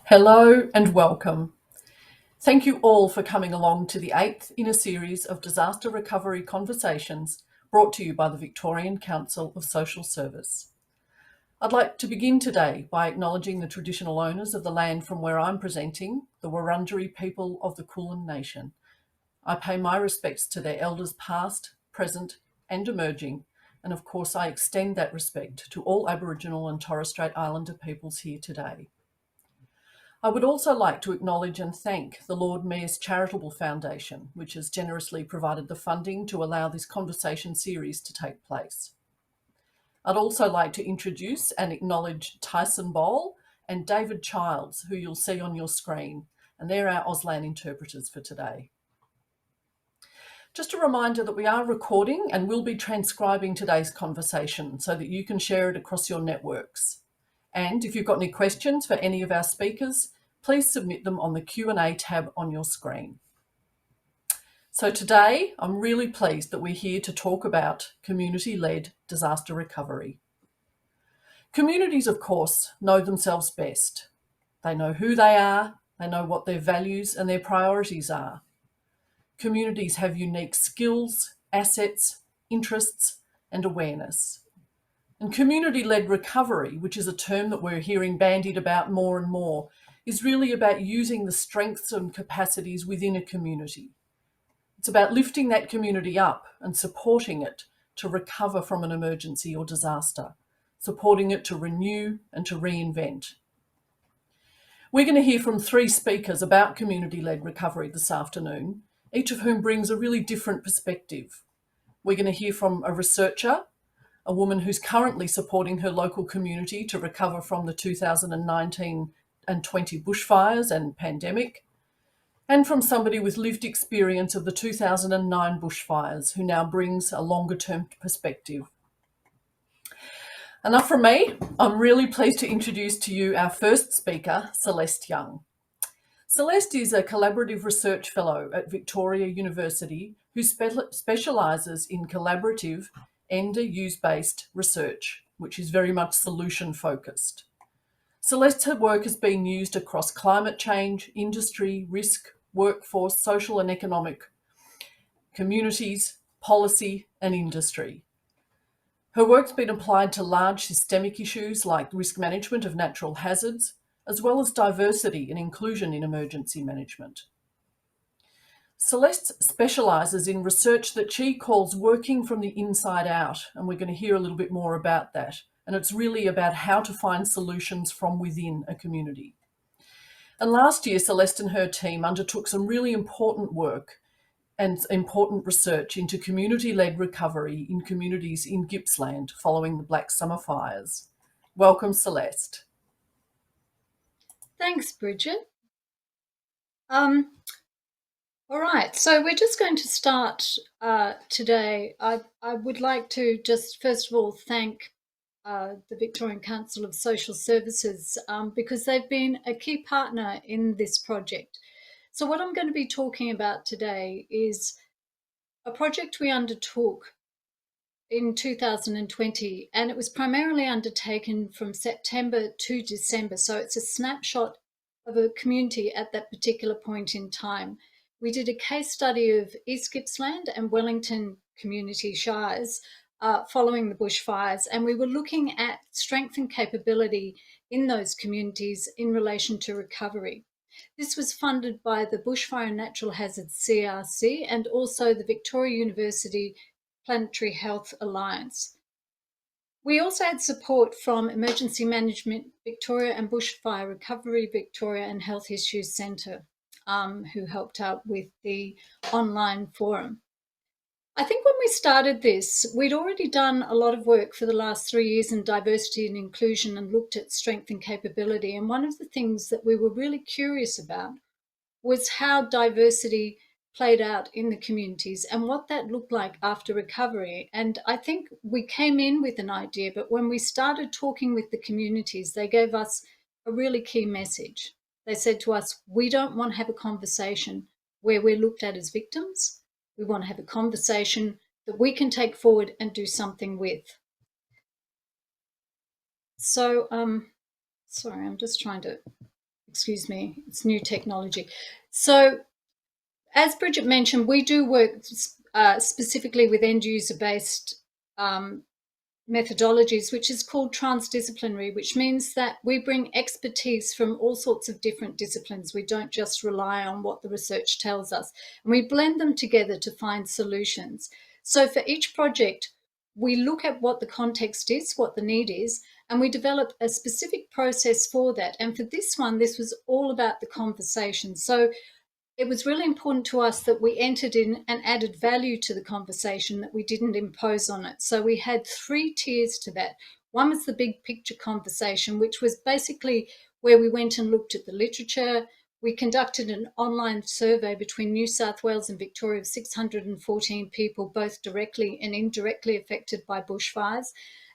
Hello and welcome. Thank you all for coming along to the 8th in a series of disaster recovery conversations brought to you by the Victorian Council of Social Service. I'd like to begin today by acknowledging the traditional owners of the land from where I'm presenting, the Wurundjeri people of the Kulin Nation. I pay my respects to their elders past, present and emerging, and of course I extend that respect to all Aboriginal and Torres Strait Islander peoples here today. I would also like to acknowledge and thank the Lord Mayor's Charitable Foundation, which has generously provided the funding to allow this conversation series to take place. I'd also like to introduce and acknowledge Tyson Bowl and David Childs, who you'll see on your screen, and they're our Auslan interpreters for today. Just a reminder that we are recording and will be transcribing today's conversation so that you can share it across your networks. And if you've got any questions for any of our speakers, please submit them on the Q&A tab on your screen. So today, I'm really pleased that we're here to talk about community-led disaster recovery. Communities, of course, know themselves best. They know who they are, they know what their values and their priorities are. Communities have unique skills, assets, interests, and awareness. And community-led recovery, which is a term that we're hearing bandied about more and more, is really about using the strengths and capacities within a community. It's about lifting that community up and supporting it to recover from an emergency or disaster, supporting it to renew and to reinvent. We're going to hear from 3 speakers about community-led recovery this afternoon, each of whom brings a really different perspective. We're going to hear from a researcher, a woman who's currently supporting her local community to recover from the 2019 and 20 bushfires and pandemic, and from somebody with lived experience of the 2009 bushfires who now brings a longer-term perspective. Enough from me. I'm really pleased to introduce to you our first speaker, Celeste Young. Celeste is a collaborative research fellow at Victoria University who specialises in collaborative end-use-based research, which is very much solution-focused. Celeste's work has been used across climate change, industry, risk, workforce, social and economic, communities, policy and industry. Her work's been applied to large systemic issues like risk management of natural hazards, as well as diversity and inclusion in emergency management. Celeste specialises in research that she calls working from the inside out, and we're going to hear a little bit more about that. And it's really about how to find solutions from within a community. And last year, Celeste and her team undertook some really important work and important research into community-led recovery in communities in Gippsland following the Black Summer fires. Welcome, Celeste. Thanks, Bridget. All right, so we're just going to start today. I would like to just first of all thank the Victorian Council of Social Services because they've been a key partner in this project. So what I'm going to be talking about today is a project we undertook in 2020, and it was primarily undertaken from September to December. So it's a snapshot of a community at that particular point in time. We did a case study of East Gippsland and Wellington community shires following the bushfires, and we were looking at strength and capability in those communities in relation to recovery. This was funded by the Bushfire and Natural Hazards CRC and also the Victoria University Planetary Health Alliance. We also had support from Emergency Management Victoria and Bushfire Recovery Victoria and Health Issues Centre, who helped out with the online forum. I think when we started this, we'd already done a lot of work for the last 3 years in diversity and inclusion and looked at strength and capability. And one of the things that we were really curious about was how diversity played out in the communities and what that looked like after recovery. And I think we came in with an idea, but when we started talking with the communities, they gave us a really key message. They said to us, we don't want to have a conversation where we're looked at as victims. We want to have a conversation that we can take forward and do something with. So, sorry, I'm just trying to excuse me, it's new technology. So as Bridget mentioned, we do work specifically with end user based methodologies, which is called transdisciplinary, which means that we bring expertise from all sorts of different disciplines. We don't just rely on what the research tells us, and we blend them together to find solutions. So for each project, we look at what the context is, what the need is, and we develop a specific process for that. And for this one, this was all about the conversation. So it was really important to us that we entered in and added value to the conversation, that we didn't impose on it. So we had 3 tiers to that. One was the big picture conversation, which was basically where we went and looked at the literature. We conducted an online survey between New South Wales and Victoria of 614 people, both directly and indirectly affected by bushfires.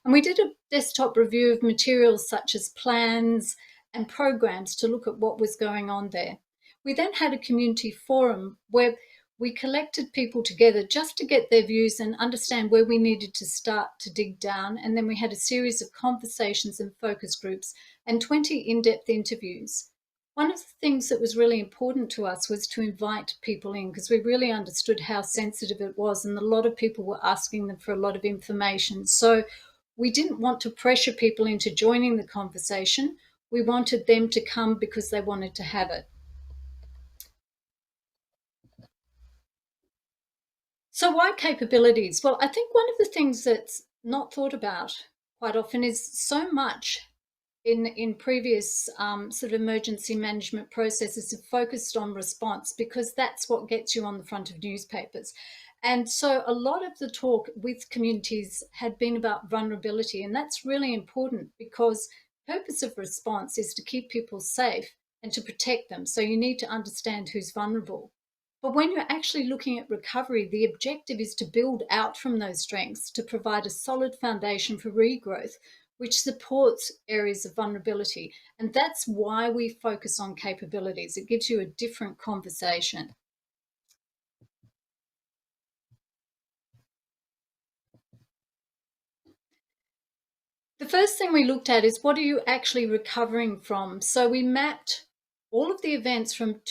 And we did a desktop review of materials such as plans and programs to look at what was going on there. We then had a community forum where we collected people together just to get their views and understand where we needed to start to dig down. And then we had a series of conversations and focus groups and 20 in-depth interviews. One of the things that was really important to us was to invite people in, because we really understood how sensitive it was, and a lot of people were asking them for a lot of information. So we didn't want to pressure people into joining the conversation. We wanted them to come because they wanted to have it. So why capabilities? Well, I think one of the things that's not thought about quite often is so much in previous sort of emergency management processes have focused on response, because that's what gets you on the front of newspapers. And so a lot of the talk with communities had been about vulnerability, and that's really important because the purpose of response is to keep people safe and to protect them. So you need to understand who's vulnerable. But when you're actually looking at recovery, the objective is to build out from those strengths to provide a solid foundation for regrowth, which supports areas of vulnerability. And that's why we focus on capabilities. It gives you a different conversation. The first thing we looked at is, what are you actually recovering from? So we mapped all of the events from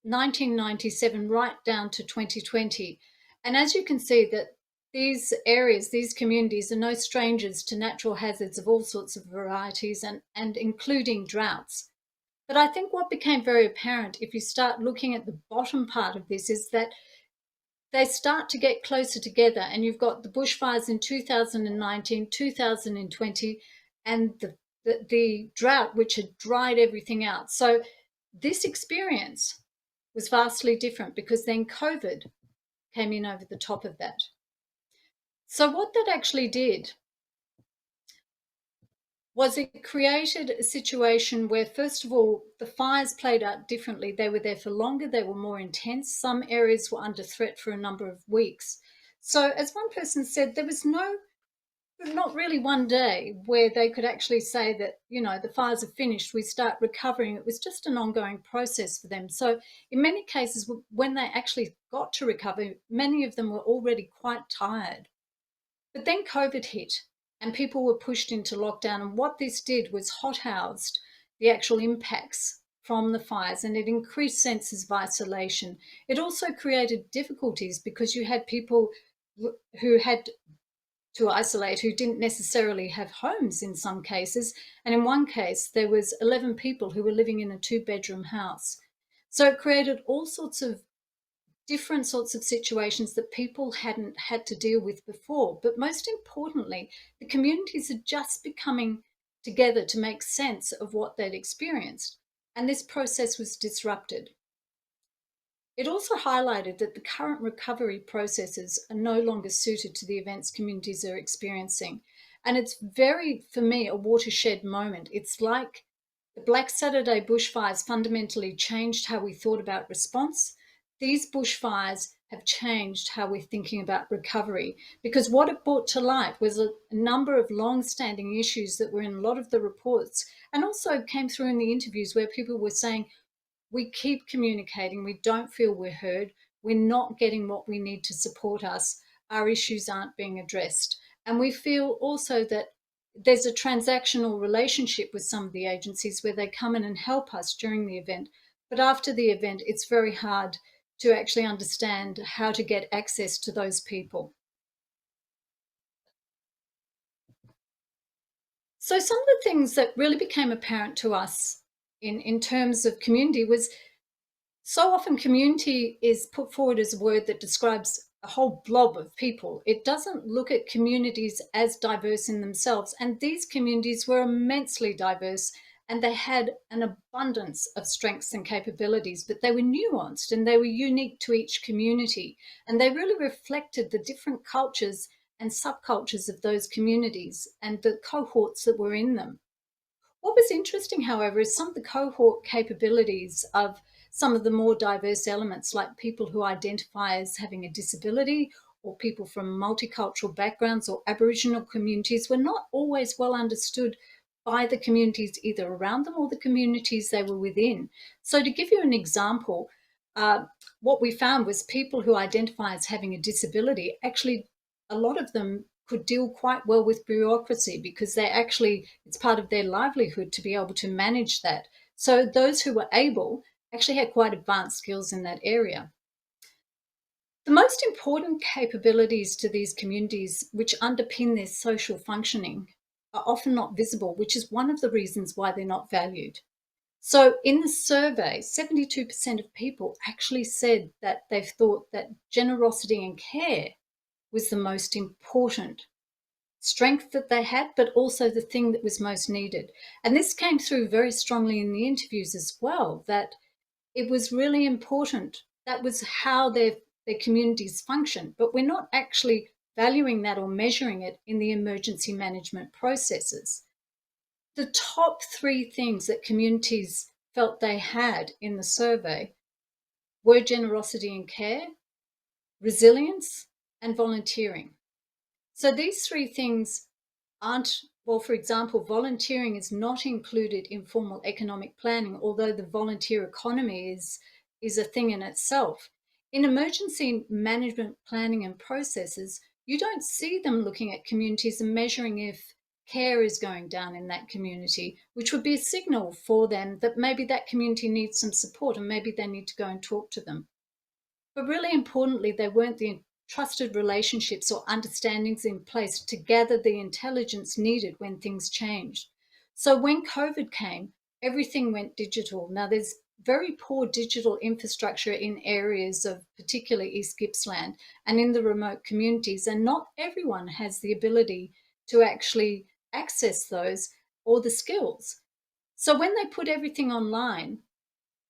1997 right down to 2020. And as you can see, that these areas, these communities are no strangers to natural hazards of all sorts of varieties, and including droughts. But I think what became very apparent if you start looking at the bottom part of this is that they start to get closer together, and you've got the bushfires in 2019, 2020, and the drought, which had dried everything out. So this experience was vastly different, because then COVID came in over the top of that. So what that actually did was it created a situation where, first of all, the fires played out differently. They were there for longer, they were more intense. Some areas were under threat for a number of weeks. So as one person said, there was not really one day where they could actually say that, the fires are finished, we start recovering. It was just an ongoing process for them. So in many cases, when they actually got to recover, many of them were already quite tired. But then COVID hit and people were pushed into lockdown. And what this did was hothoused the actual impacts from the fires, and it increased senses of isolation. It also created difficulties because you had people who had to isolate who didn't necessarily have homes in some cases. And in one case, there was 11 people who were living in a 2-bedroom house. So it created all sorts of different sorts of situations that people hadn't had to deal with before. But most importantly, the communities are just becoming together to make sense of what they'd experienced. And this process was disrupted. It also highlighted that the current recovery processes are no longer suited to the events communities are experiencing. And it's very, for me, a watershed moment. It's like the Black Saturday bushfires fundamentally changed how we thought about response. These bushfires have changed how we're thinking about recovery, because what it brought to light was a number of long-standing issues that were in a lot of the reports, and also came through in the interviews where people were saying, we keep communicating, we don't feel we're heard, we're not getting what we need to support us, our issues aren't being addressed. And we feel also that there's a transactional relationship with some of the agencies where they come in and help us during the event. But after the event, it's very hard to actually understand how to get access to those people. So some of the things that really became apparent to us in terms of community was, so often community is put forward as a word that describes a whole blob of people. It doesn't look at communities as diverse in themselves. And these communities were immensely diverse, and they had an abundance of strengths and capabilities, but they were nuanced and they were unique to each community. And they really reflected the different cultures and subcultures of those communities and the cohorts that were in them. What was interesting, however, is some of the cohort capabilities of some of the more diverse elements, like people who identify as having a disability or people from multicultural backgrounds or Aboriginal communities, were not always well understood by the communities either around them or the communities they were within. So to give you an example, what we found was people who identify as having a disability, actually a lot of them could deal quite well with bureaucracy because it's part of their livelihood to be able to manage that. So those who were able actually had quite advanced skills in that area. The most important capabilities to these communities, which underpin their social functioning, are often not visible, which is one of the reasons why they're not valued. So in the survey, 72% of people actually said that they've thought that generosity and care was the most important strength that they had, but also the thing that was most needed. And this came through very strongly in the interviews as well, that it was really important. That was how their communities function, but we're not actually valuing that or measuring it in the emergency management processes. The top three things that communities felt they had in the survey were generosity and care, resilience, and volunteering. So these three things aren't, well, for example, volunteering is not included in formal economic planning, although the volunteer economy is a thing in itself. In emergency management planning and processes, you don't see them looking at communities and measuring if care is going down in that community, which would be a signal for them that maybe that community needs some support and maybe they need to go and talk to them. But really importantly, they weren't the trusted relationships or understandings in place to gather the intelligence needed when things changed. So when COVID came, everything went digital. Now there's very poor digital infrastructure in areas of particularly East Gippsland and in the remote communities, and not everyone has the ability to actually access those or the skills. So when they put everything online,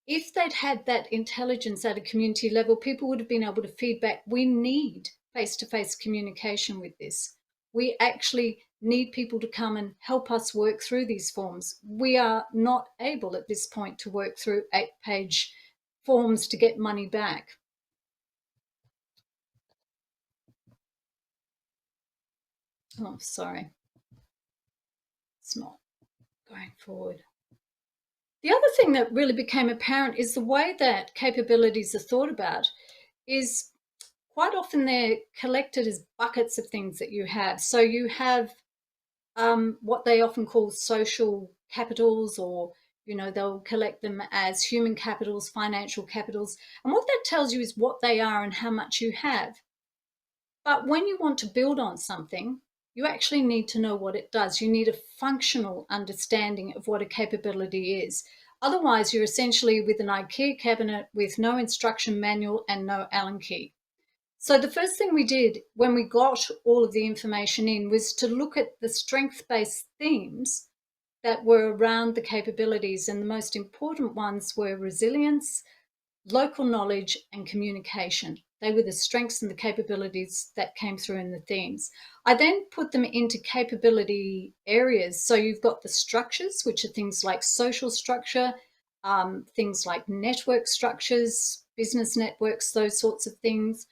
if they'd had that intelligence at a community level, people would have been able to feedback, we need face-to-face communication with this. We actually need people to come and help us work through these forms. We are not able at this point to work through 8-page forms to get money back. Oh, sorry. It's not going forward. The other thing that really became apparent is the way that capabilities are thought about is quite often they're collected as buckets of things that you have. So you have what they often call social capitals, or they'll collect them as human capitals, financial capitals. And what that tells you is what they are and how much you have. But when you want to build on something, you actually need to know what it does. You need a functional understanding of what a capability is. Otherwise, you're essentially with an IKEA cabinet with no instruction manual and no Allen key. So the first thing we did when we got all of the information in was to look at the strength-based themes that were around the capabilities, and the most important ones were resilience, local knowledge, and communication. They were the strengths and the capabilities that came through in the themes. I then put them into capability areas. So you've got the structures, which are things like social structure, things like network structures, business networks, those sorts of things.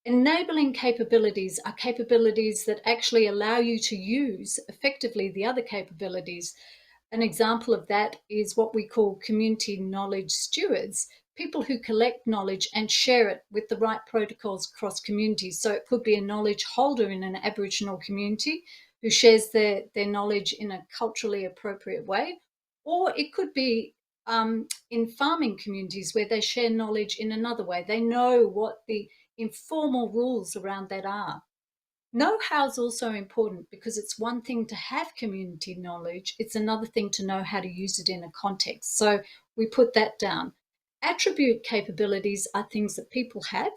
Enabling capabilities are capabilities that actually allow you to use effectively the other capabilities. An example of that is what we call community knowledge stewards, people who collect knowledge and share it with the right protocols across communities. So it could be a knowledge holder in an Aboriginal community who shares their knowledge in a culturally appropriate way, or it could be in farming communities where they share knowledge in another way. They know what the informal rules around that are. Know-how is also important because it's one thing to have community knowledge, it's another thing to know how to use it in a context. So we put that down. Attribute capabilities are things that people have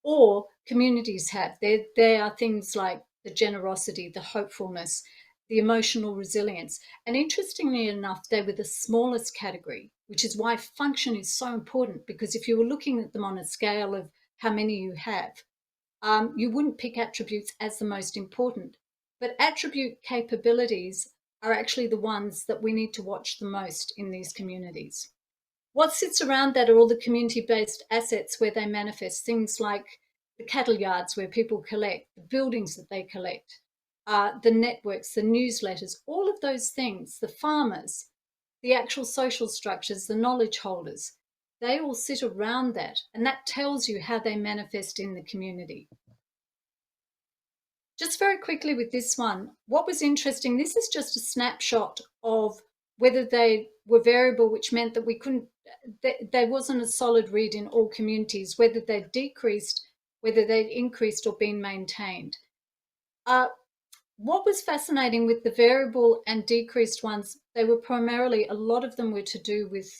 or communities have. There are things like the generosity, the hopefulness, the emotional resilience. And interestingly enough, they were the smallest category, which is why function is so important, because if you were looking at them on a scale of how many you have, you wouldn't pick attributes as the most important. But attribute capabilities are actually the ones that we need to watch the most in these communities. What sits around that are all the community-based assets where they manifest, things like the cattle yards where people collect, the buildings that they collect, the networks, the newsletters, all of those things, the farmers, the actual social structures, the knowledge holders, they all sit around that, and that tells you how they manifest in the community. Just very quickly with this one, what was interesting, this is just a snapshot of whether they were variable, which meant that we couldn't, there wasn't a solid read in all communities, whether they decreased, whether they increased or been maintained. What was fascinating with the variable and decreased ones, they were primarily, a lot of them were to do with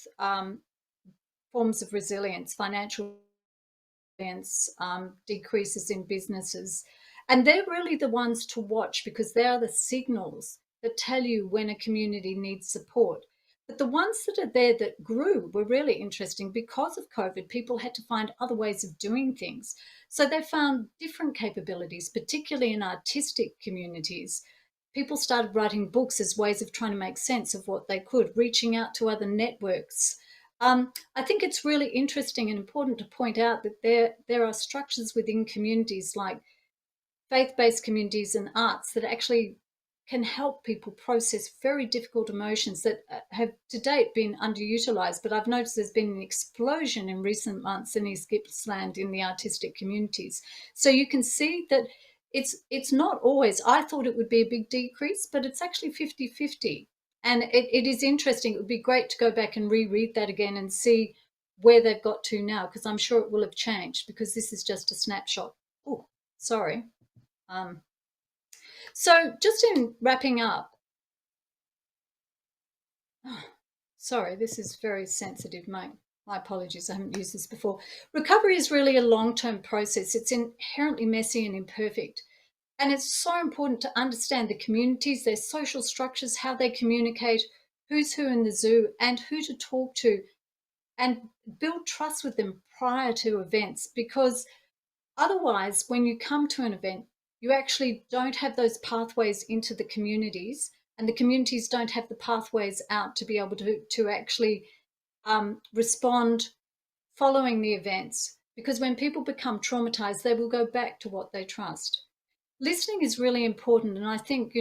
forms of resilience, financial resilience, decreases in businesses. And they're really the ones to watch because they are the signals that tell you when a community needs support. But the ones that are there that grew were really interesting. Because of COVID, people had to find other ways of doing things. So they found different capabilities, particularly in artistic communities. People started writing books as ways of trying to make sense of what they could, reaching out to other networks. I think it's really interesting and important to point out that there are structures within communities like faith-based communities and arts that actually can help people process very difficult emotions that have to date been underutilized. But I've noticed there's been an explosion in recent months in East Gippsland in the artistic communities. So you can see that it's not always, I thought it would be a big decrease, but it's actually 50-50. And it is interesting. It would be great to go back and reread that again and see where they've got to now, because I'm sure it will have changed, because this is just a snapshot. Oh, sorry. So just in wrapping up, sorry, this is very sensitive, my apologies, I haven't used this before. Recovery is really a long-term process. It's inherently messy and imperfect. And it's so important to understand the communities, their social structures, how they communicate, who's who in the zoo, and who to talk to, and build trust with them prior to events. Because otherwise, when you come to an event, you actually don't have those pathways into the communities, and the communities don't have the pathways out to be able to actually respond following the events. Because when people become traumatized, they will go back to what they trust. Listening is really important, and I think,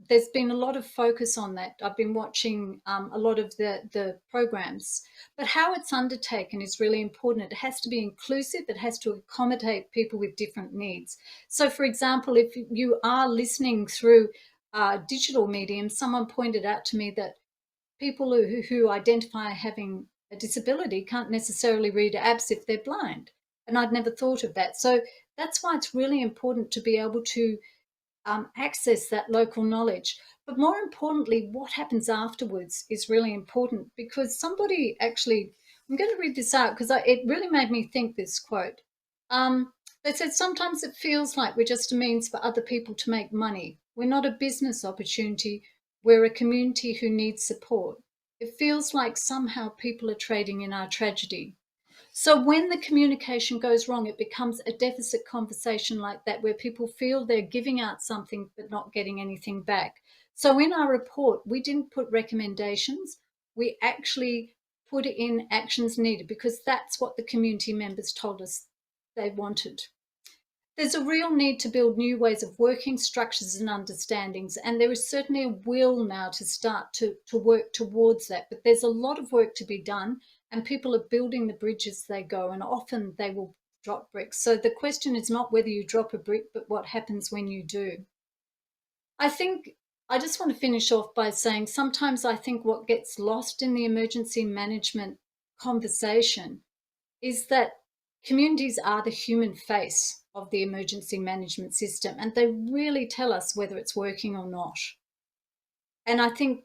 there's been a lot of focus on that. I've been watching a lot of the programs, but how it's undertaken is really important. It has to be inclusive. It has to accommodate people with different needs. So, for example, if you are listening through digital medium, someone pointed out to me that people who identify having a disability can't necessarily read apps if they're blind. And I'd never thought of that. So that's why it's really important to be able to access that local knowledge. But more importantly, what happens afterwards is really important, because somebody actually, I'm going to read this out because it really made me think, this quote. They said, sometimes it feels like we're just a means for other people to make money. We're not a business opportunity. We're a community who needs support. It feels like somehow people are trading in our tragedy. So when the communication goes wrong, it becomes a deficit conversation like that, where people feel they're giving out something but not getting anything back. So in our report, we didn't put recommendations. We actually put in actions needed, because that's what the community members told us they wanted. There's a real need to build new ways of working, structures and understandings, and there is certainly a will now to start to work towards that. But there's a lot of work to be done, and people are building the bridge as they go, and often they will drop bricks. So the question is not whether you drop a brick, but what happens when you do. I think I just want to finish off by saying sometimes I think what gets lost in the emergency management conversation is that communities are the human face of the emergency management system, and they really tell us whether it's working or not. And I think,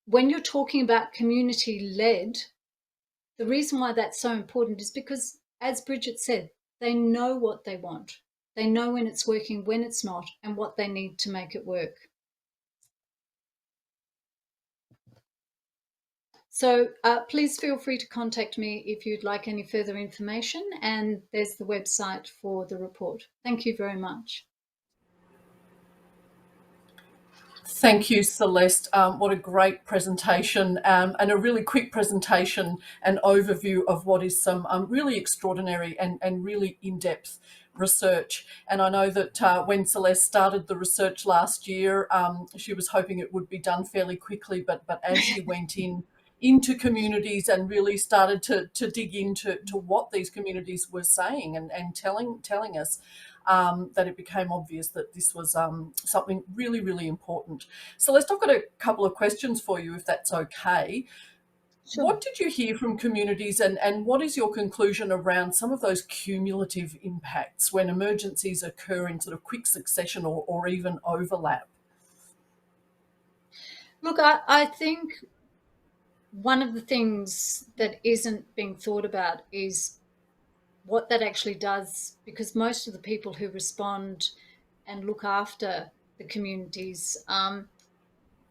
when you're talking about community led, the reason why that's so important is because, as Bridget said, they know what they want. They know when it's working, when it's not, and what they need to make it work. So please feel free to contact me if you'd like any further information, and there's the website for the report. Thank you very much. Thank you, Celeste. What a great presentation, and a really quick presentation and overview of what is some really extraordinary and really in-depth research. And I know that when Celeste started the research last year, she was hoping it would be done fairly quickly, but as she went into communities and really started to dig into what these communities were saying and telling us, that it became obvious that this was something really, really important. Celeste, I've got a couple of questions for you, if that's okay. Sure. What did you hear from communities, and what is your conclusion around some of those cumulative impacts when emergencies occur in sort of quick succession or even overlap? Look, I think one of the things that isn't being thought about is what that actually does, because most of the people who respond and look after the communities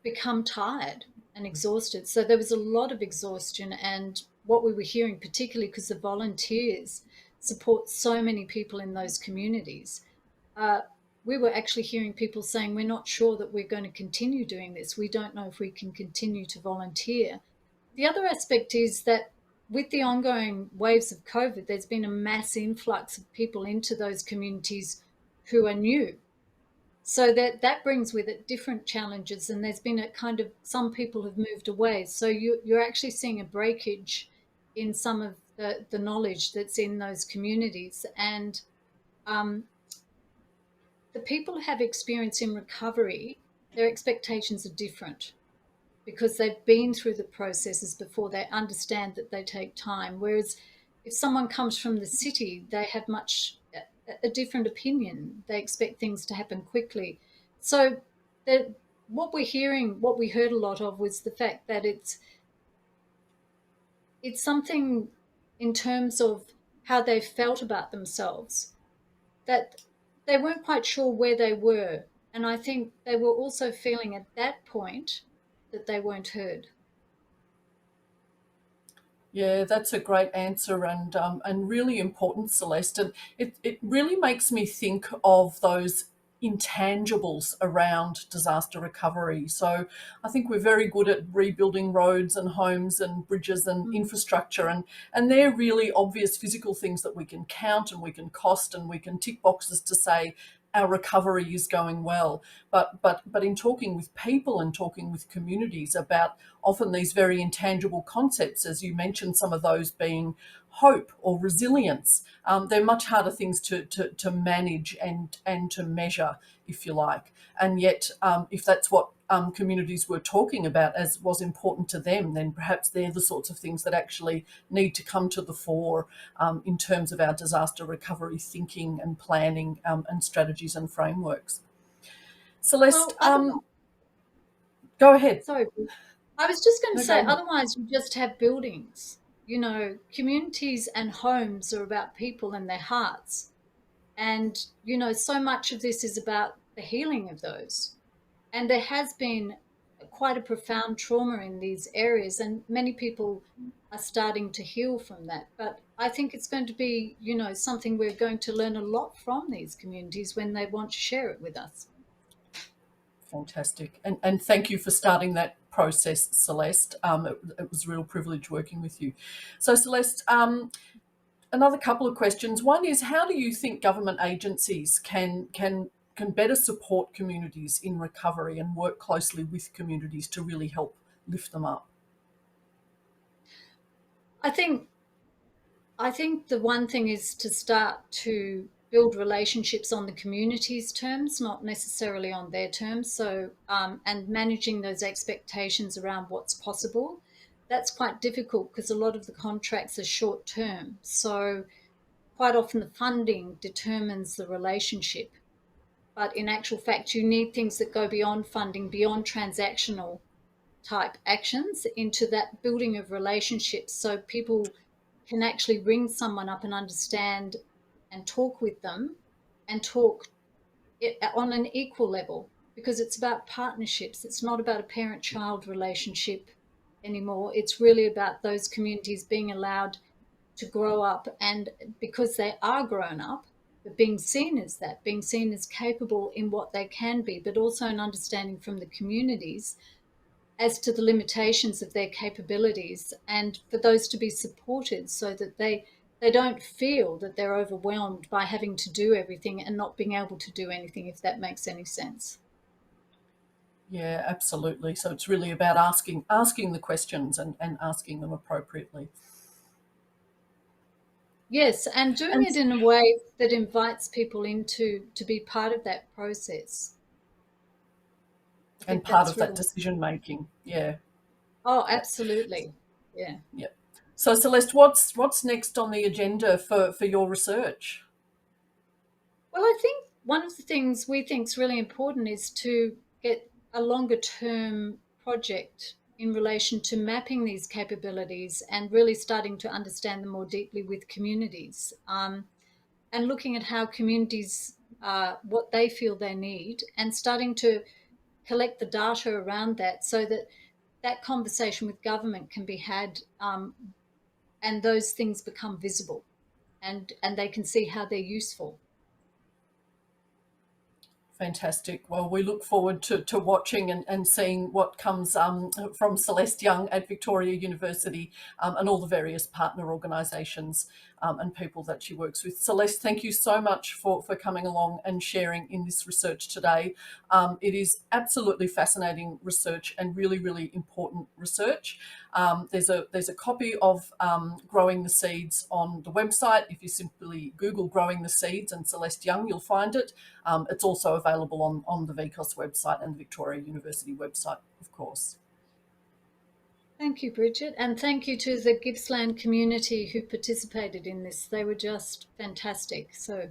become tired and exhausted. So there was a lot of exhaustion, and what we were hearing, particularly because the volunteers support so many people in those communities, uh, we were actually hearing people saying, we're not sure that we're going to continue doing this. We don't know if we can continue to volunteer. The other aspect is that with the ongoing waves of COVID, there's been a mass influx of people into those communities who are new. So that brings with it different challenges, and there's been a kind of, some people have moved away. So you're actually seeing a breakage in some of the knowledge that's in those communities. And um, the people who have experience in recovery, their expectations are different because they've been through the processes before. They understand that they take time. Whereas if someone comes from the city, they have much a different opinion. They expect things to happen quickly. So what we're hearing, what we heard a lot of, was the fact that it's something in terms of how they felt about themselves, that they weren't quite sure where they were. And I think they were also feeling at that point that they weren't heard. Yeah, that's a great answer and really important, Celeste. And it really makes me think of those intangibles around disaster recovery. So I think we're very good at rebuilding roads and homes and bridges and Mm. infrastructure, and they're really obvious physical things that we can count and we can cost and we can tick boxes to say our recovery is going well. But in talking with people and talking with communities about often these very intangible concepts, as you mentioned, some of those being hope or resilience, they're much harder things to manage and to measure, if you like. And yet, if that's what communities were talking about as was important to them, then perhaps they're the sorts of things that actually need to come to the fore in terms of our disaster recovery thinking and planning, and strategies and frameworks. Celeste, Well, otherwise, go ahead. sorry, I was just going to No, say, go ahead. otherwise you just have buildings. Communities and homes are about people and their hearts. And, so much of this is about the healing of those. And there has been quite a profound trauma in these areas, and many people are starting to heal from that. But I think it's going to be, something we're going to learn a lot from these communities when they want to share it with us. Fantastic. And thank you for starting that process, Celeste. It was a real privilege working with you. So, Celeste, another couple of questions. One is, how do you think government agencies can better support communities in recovery and work closely with communities to really help lift them up? I think I think the one thing is to start to build relationships on the community's terms, not necessarily on their terms. So, and managing those expectations around what's possible, that's quite difficult because a lot of the contracts are short term. So quite often the funding determines the relationship. But in actual fact, you need things that go beyond funding, beyond transactional type actions, into that building of relationships, so people can actually ring someone up and understand and talk with them and talk on an equal level, because it's about partnerships. It's not about a parent-child relationship anymore. It's really about those communities being allowed to grow up, and because they are grown up, but being seen as that, being seen as capable in what they can be, but also an understanding from the communities as to the limitations of their capabilities, and for those to be supported so that they don't feel that they're overwhelmed by having to do everything and not being able to do anything, if that makes any sense. Yeah, absolutely. So it's really about asking the questions and asking them appropriately. Yes, and doing And it in a way that invites people into to be part of that process. I think part that's of that really. decision making. Yeah. Oh, Yeah. absolutely. Yeah. Yeah. So Celeste, what's next on the agenda for your research? Well, I think one of the things we think is really important is to get a longer term project in relation to mapping these capabilities and really starting to understand them more deeply with communities, and looking at how communities, what they feel they need, and starting to collect the data around that so that that conversation with government can be had, and those things become visible, and they can see how they're useful. Fantastic. Well, we look forward to watching and seeing what comes from Celeste Young at Victoria University, and all the various partner organisations and people that she works with. Celeste, thank you so much for coming along and sharing in this research today. It is absolutely fascinating research and really, really important research. There's a copy of Growing the Seeds on the website. If you simply Google Growing the Seeds and Celeste Young, you'll find it. It's also available on the VCOSS website and the Victoria University website, of course. Thank you, Bridget, and thank you to the Gippsland community who participated in this. They were just fantastic. So,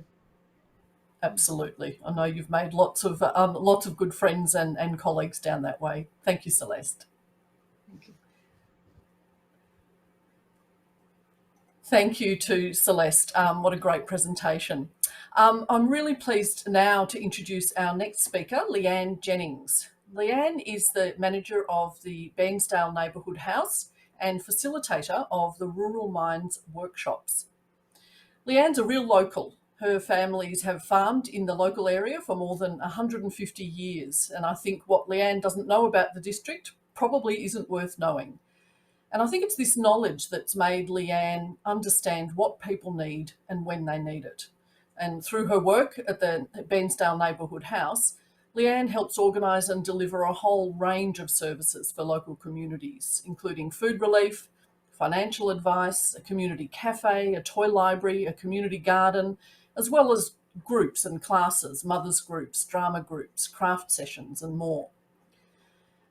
Absolutely. I know you've made lots of good friends and colleagues down that way. Thank you, Celeste. thank you. Thank you to Celeste. What a great presentation. I'm really pleased now to introduce our next speaker, Leanne Jennings. Leanne is the manager of the Bairnsdale Neighbourhood House and facilitator of the Rural Minds workshops. Leanne's a real local. Her families have farmed in the local area for more than 150 years, and I think what Leanne doesn't know about the district probably isn't worth knowing. And I think it's this knowledge that's made Leanne understand what people need and when they need it. And through her work at the Bairnsdale Neighbourhood House, Leanne helps organise and deliver a whole range of services for local communities, including food relief, financial advice, a community cafe, a toy library, a community garden, as well as groups and classes, mothers groups, drama groups, craft sessions and more.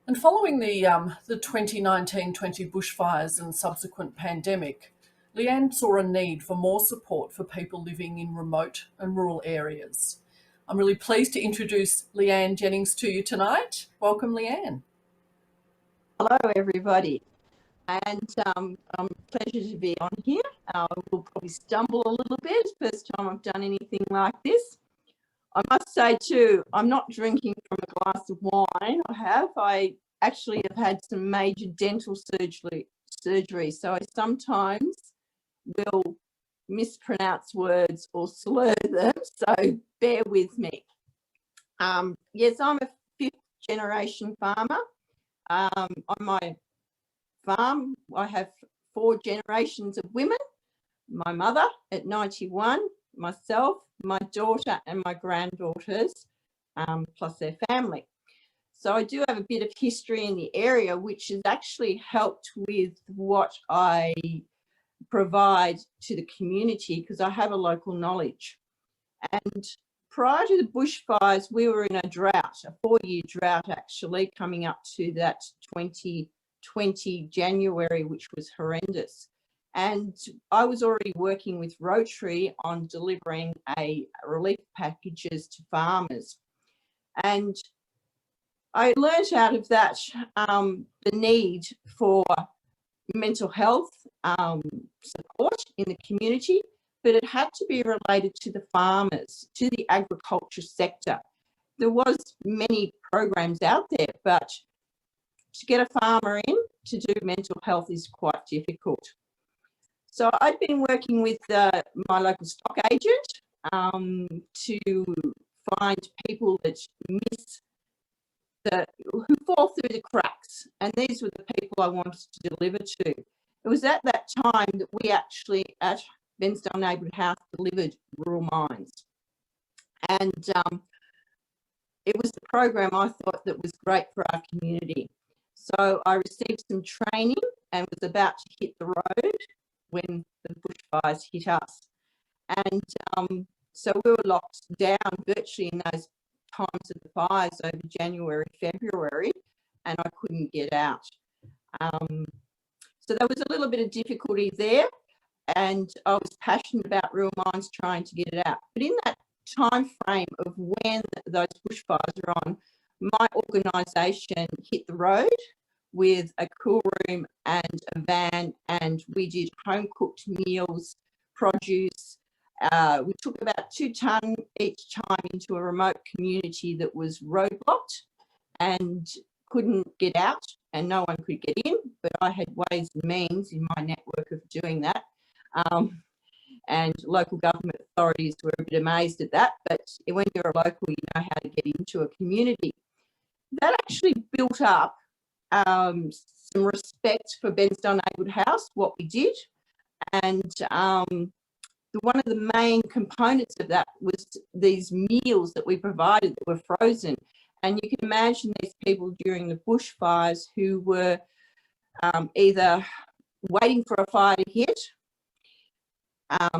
And following the 2019-20 bushfires and subsequent pandemic, Leanne saw a need for more support for people living in remote and rural areas. I'm really pleased to introduce Leanne Jennings to you tonight. Welcome, Leanne. Hello, everybody, and pleasure to be on here. We'll probably stumble a little bit. First time I've done anything like this. I must say too, I'm not drinking from a glass of wine. I actually have had some major dental surgery, so I sometimes will mispronounce words or slur them, so bear with me. Yes, I'm a 5th generation farmer. On my farm, I have 4 generations of women, my mother at 91, myself, my daughter and my granddaughters, plus their family. So I do have a bit of history in the area, which has actually helped with what I provide to the community, because I have a local knowledge. And prior to the bushfires, we were in a drought, a 4-year drought actually, coming up to that 2020 January, which was horrendous. And I was already working with Rotary on delivering relief packages to farmers. And I learnt out of that the need for mental health support in the community, but it had to be related to the farmers, to the agriculture sector. There was many programs out there, but to get a farmer in to do mental health is quite difficult. So I've been working with my local stock agent to find people that who fall through the cracks, and these were the people I wanted to deliver to. It was at that time that we actually at Bairnsdale Neighbourhood House delivered Rural Minds, and it was the program I thought that was great for our community. So I received some training and was about to hit the road when the bushfires hit us, and so we were locked down virtually in those times of the fires over January, February, and I couldn't get out. So there was a little bit of difficulty there, and I was passionate about Rural Minds trying to get it out. But in that time frame of when those bushfires are on, my organisation hit the road with a cool room and a van, and we did home cooked meals, produce. We took about 2 tonnes each time into a remote community that was roadblocked and couldn't get out, and no one could get in, but I had ways and means in my network of doing that. And local government authorities were a bit amazed at that, but when you're a local, you know how to get into a community. That actually built up some respect for Bairnsdale Neighbourhood House, what we did, and one of the main components of that was these meals that we provided that were frozen. And you can imagine these people during the bushfires who were either waiting for a fire to hit, a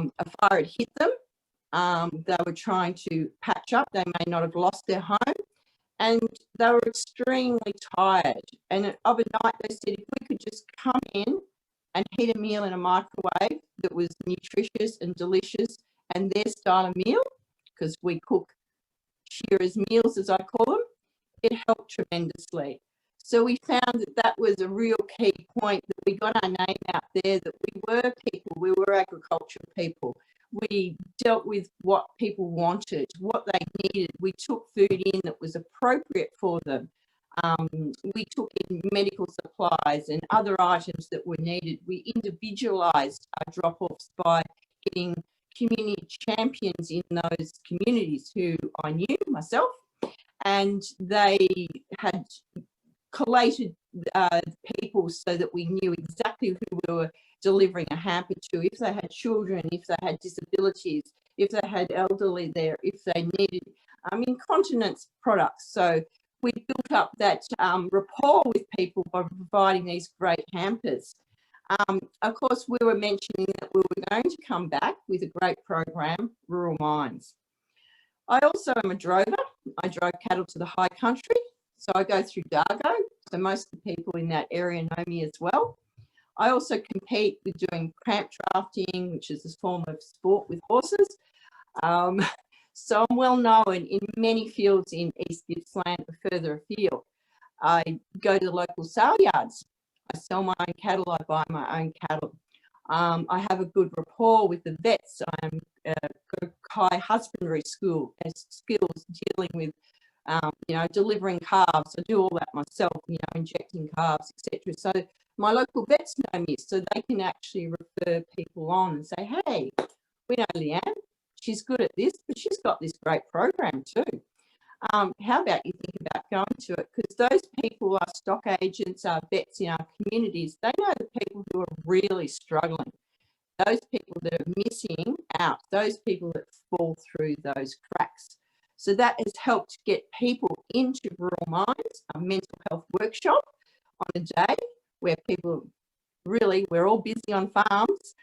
fire had hit them, they were trying to patch up, they may not have lost their home, and they were extremely tired. And of a night they said, if we could just come in and heat a meal in a microwave that was nutritious and delicious and their style of meal, because we cook shearers meals, as I call them, it helped tremendously. So we found that that was a real key point, that we got our name out there, that we were people, we were agricultural people. We dealt with what people wanted, what they needed. We took food in that was appropriate for them. We took in medical supplies and other items that were needed. We individualised our drop-offs by getting community champions in those communities who I knew myself, and they had collated people so that we knew exactly who we were delivering a hamper to, if they had children, if they had disabilities, if they had elderly there, if they needed incontinence products. So we built up that rapport with people by providing these great hampers. Of course, we were mentioning that we were going to come back with a great program, Rural Minds. I also am a drover. I drove cattle to the high country, so I go through Dargo, so most of the people in that area know me as well. I also compete with doing cramp drafting, which is a form of sport with horses. So I'm well known in many fields in East Gippsland or further afield. I go to the local sale yards. I sell my own cattle. I buy my own cattle. I have a good rapport with the vets. I'm got a high husbandry school and skills dealing with, delivering calves. I do all that myself, injecting calves, etc. So my local vets know me, so they can actually refer people on and say, hey, we know Leanne. She's good at this, but she's got this great program too. How about you think about going to it? Because those people are stock agents, are vets in our communities. They know the people who are really struggling, those people that are missing out, those people that fall through those cracks. So that has helped get people into Rural Minds, a mental health workshop on a day where people really, we're all busy on farms.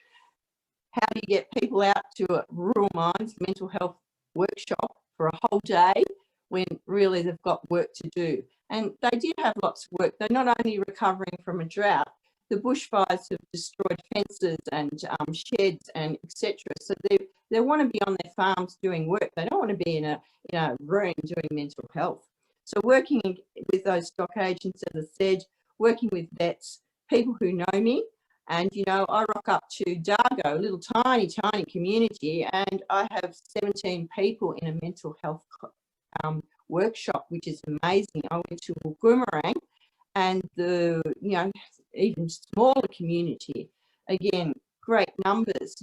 How do you get people out to a Rural Minds mental health workshop for a whole day when really they've got work to do. And they did have lots of work. They're not only recovering from a drought, the bushfires have destroyed fences and sheds and etc. So they want to be on their farms doing work. They don't want to be in a room doing mental health. So working with those stock agents, as I said, working with vets, people who know me, and I rock up to Dargo, a little tiny community, and I have 17 people in a mental health workshop, which is amazing. I went to Boomerang, and the even smaller community, again, great numbers.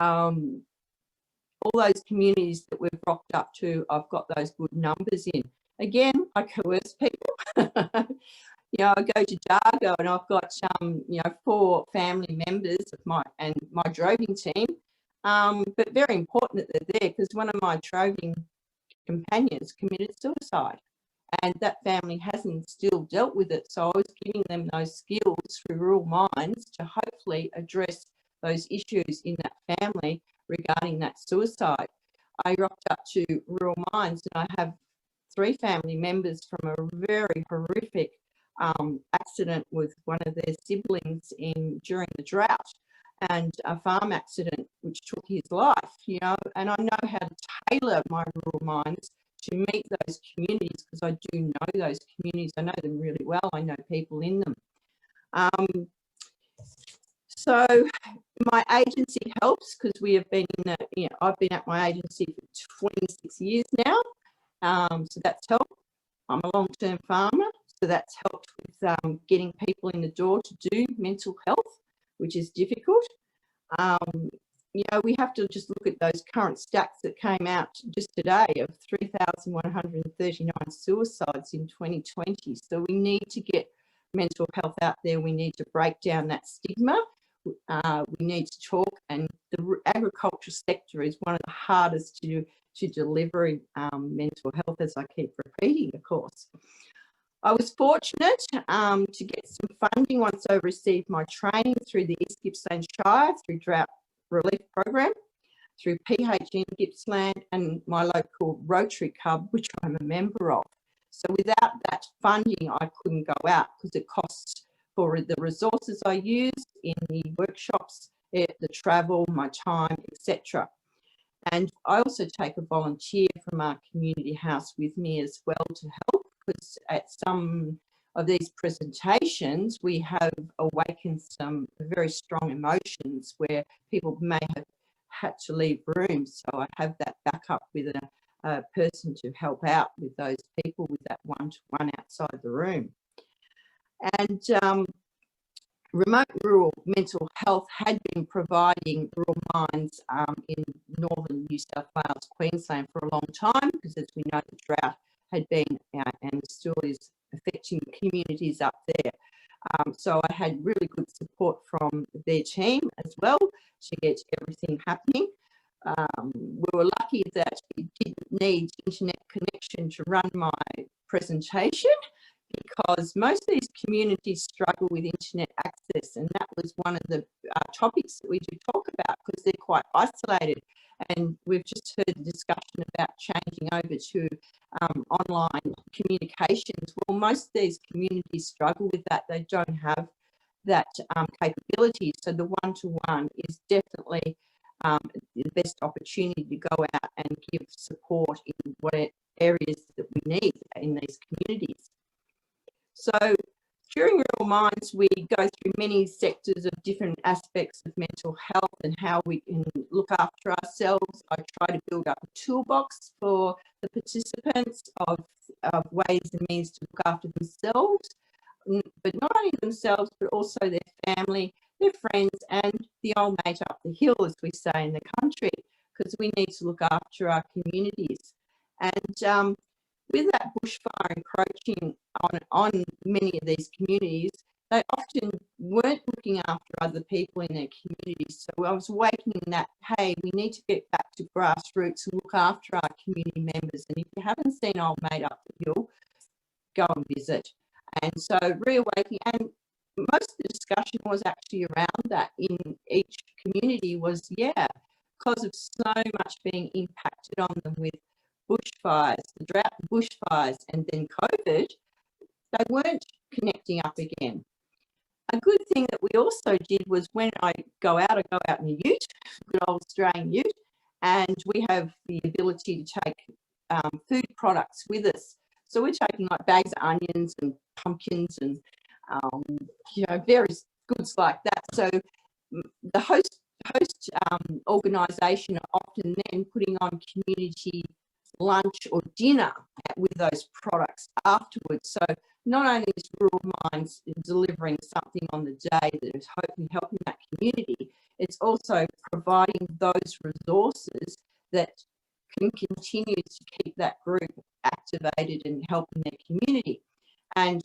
All those communities that we've rocked up to, I've got those good numbers in. Again, I coerce people. I go to Dargo and I've got 4 family members of my droving team, but very important that they're there because one of my droving companions committed suicide, and that family hasn't still dealt with it. So I was giving them those skills through Rural Minds to hopefully address those issues in that family regarding that suicide. I rocked up to Rural Minds and I have 3 family members from a very horrific accident with one of their siblings during the drought, and a farm accident which took his life, and I know how to tailor my Rural Minds to meet those communities because I do know those communities. I know them really well. I know people in them. So my agency helps because we have been I've been at my agency for 26 years now. So that's helped. I'm a long-term farmer, so that's helped with getting people in the door to do mental health, which is difficult. We have to just look at those current stats that came out just today of 3,139 suicides in 2020. So we need to get mental health out there. We need to break down that stigma. We need to talk, and the agriculture sector is one of the hardest to deliver mental health, as I keep repeating, of course. I was fortunate to get some funding once I received my training through the East Gippsland Shire, through Drought Relief Program, through PHN Gippsland and my local Rotary Club, which I'm a member of. So without that funding, I couldn't go out because it costs for the resources I use in the workshops, the travel, my time, etc. And I also take a volunteer from our community house with me as well to help, because at some of these presentations, we have awakened some very strong emotions where people may have had to leave rooms. So I have that backup with a person to help out with those people with that one-to-one outside the room. And remote rural mental health had been providing Rural Minds in northern New South Wales, Queensland for a long time, because as we know, the drought had been and still is affecting communities up there. So I had really good support from their team as well to get everything happening. We were lucky that it didn't need internet connection to run my presentation, because most of these communities struggle with internet access, and that was one of the topics that we do talk about, because they're quite isolated. And we've just heard the discussion about changing over to online communications. Well, most of these communities struggle with that. They don't have that capability. So the one-to-one is definitely the best opportunity to go out and give support in what areas that we need in these communities. So during Rural Minds, we go through many sectors of different aspects of mental health and how we can look after ourselves. I try to build up a toolbox for the participants of ways and means to look after themselves, but not only themselves, but also their family, their friends, and the old mate up the hill, as we say in the country, because we need to look after our communities. And with that bushfire encroaching on many of these communities, they often weren't looking after other people in their communities. So I was awakening that, hey, we need to get back to grassroots and look after our community members. And if you haven't seen Old Mate Up the Hill, go and visit. And so reawakening, and most of the discussion was actually around that in each community was, yeah, because of so much being impacted on them with bushfires, the drought, bushfires, and then COVID, they weren't connecting up again. A good thing that we also did was when I go out in a ute, good old Australian ute, and we have the ability to take food products with us. So we're taking like bags of onions and pumpkins and, various goods like that. So the host organisation are often then putting on community lunch or dinner with those products afterwards. So not only is Rural Minds delivering something on the day that is hopefully helping that community, it's also providing those resources that can continue to keep that group activated and helping their community. And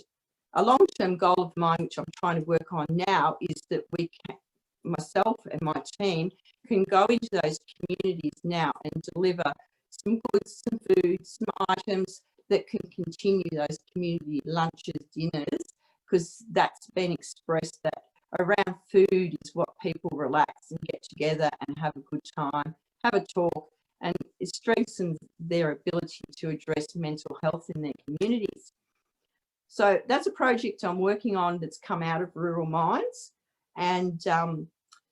a long-term goal of mine, which I'm trying to work on now, is that we can, myself and my team, can go into those communities now and deliver some goods, some food, some items that can continue those community lunches, dinners, because that's been expressed that around food is what people relax and get together and have a good time, have a talk, and it strengthens their ability to address mental health in their communities. So that's a project I'm working on that's come out of Rural Minds. And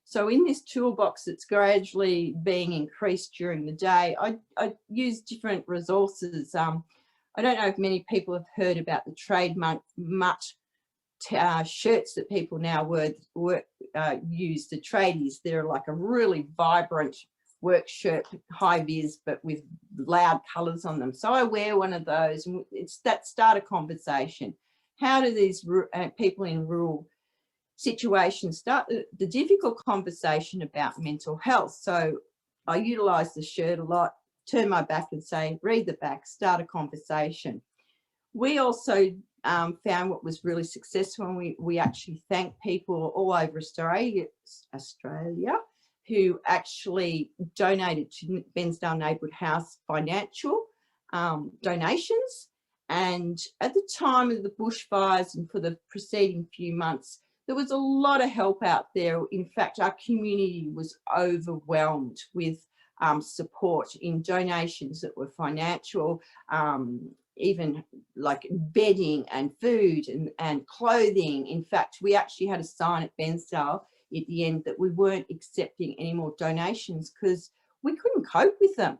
so in this toolbox that's gradually being increased during the day, I use different resources. I don't know if many people have heard about the trademark mutt shirts that people now use, the tradies. They're like a really vibrant work shirt, high vis, but with loud colours on them. So I wear one of those, and it's that start a conversation. How do these people in rural situations start the difficult conversation about mental health? So I utilise the shirt a lot, turn my back and say, read the back, start a conversation. We also found what was really successful, and we actually thanked people all over Australia who actually donated to Bairnsdale Neighbourhood House financial donations. And at the time of the bushfires and for the preceding few months, there was a lot of help out there. In fact, our community was overwhelmed with support in donations that were financial, even like bedding and food and clothing. In fact, we actually had a sign at Bairnsdale at the end that we weren't accepting any more donations because we couldn't cope with them.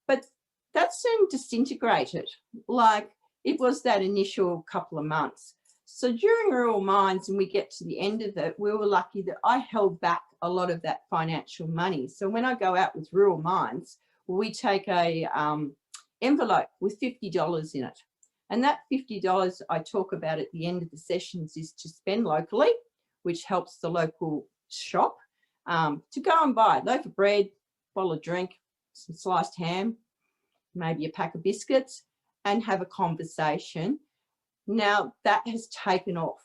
But that soon disintegrated. Like, it was that initial couple of months. So during Rural Minds, and we get to the end of it, we were lucky that I held back a lot of that financial money. So when I go out with Rural Minds, we take a envelope with $50 in it. And that $50 I talk about at the end of the sessions is to spend locally, which helps the local shop to go and buy a loaf of bread, bottle of drink, some sliced ham, maybe a pack of biscuits, and have a conversation. Now that has taken off.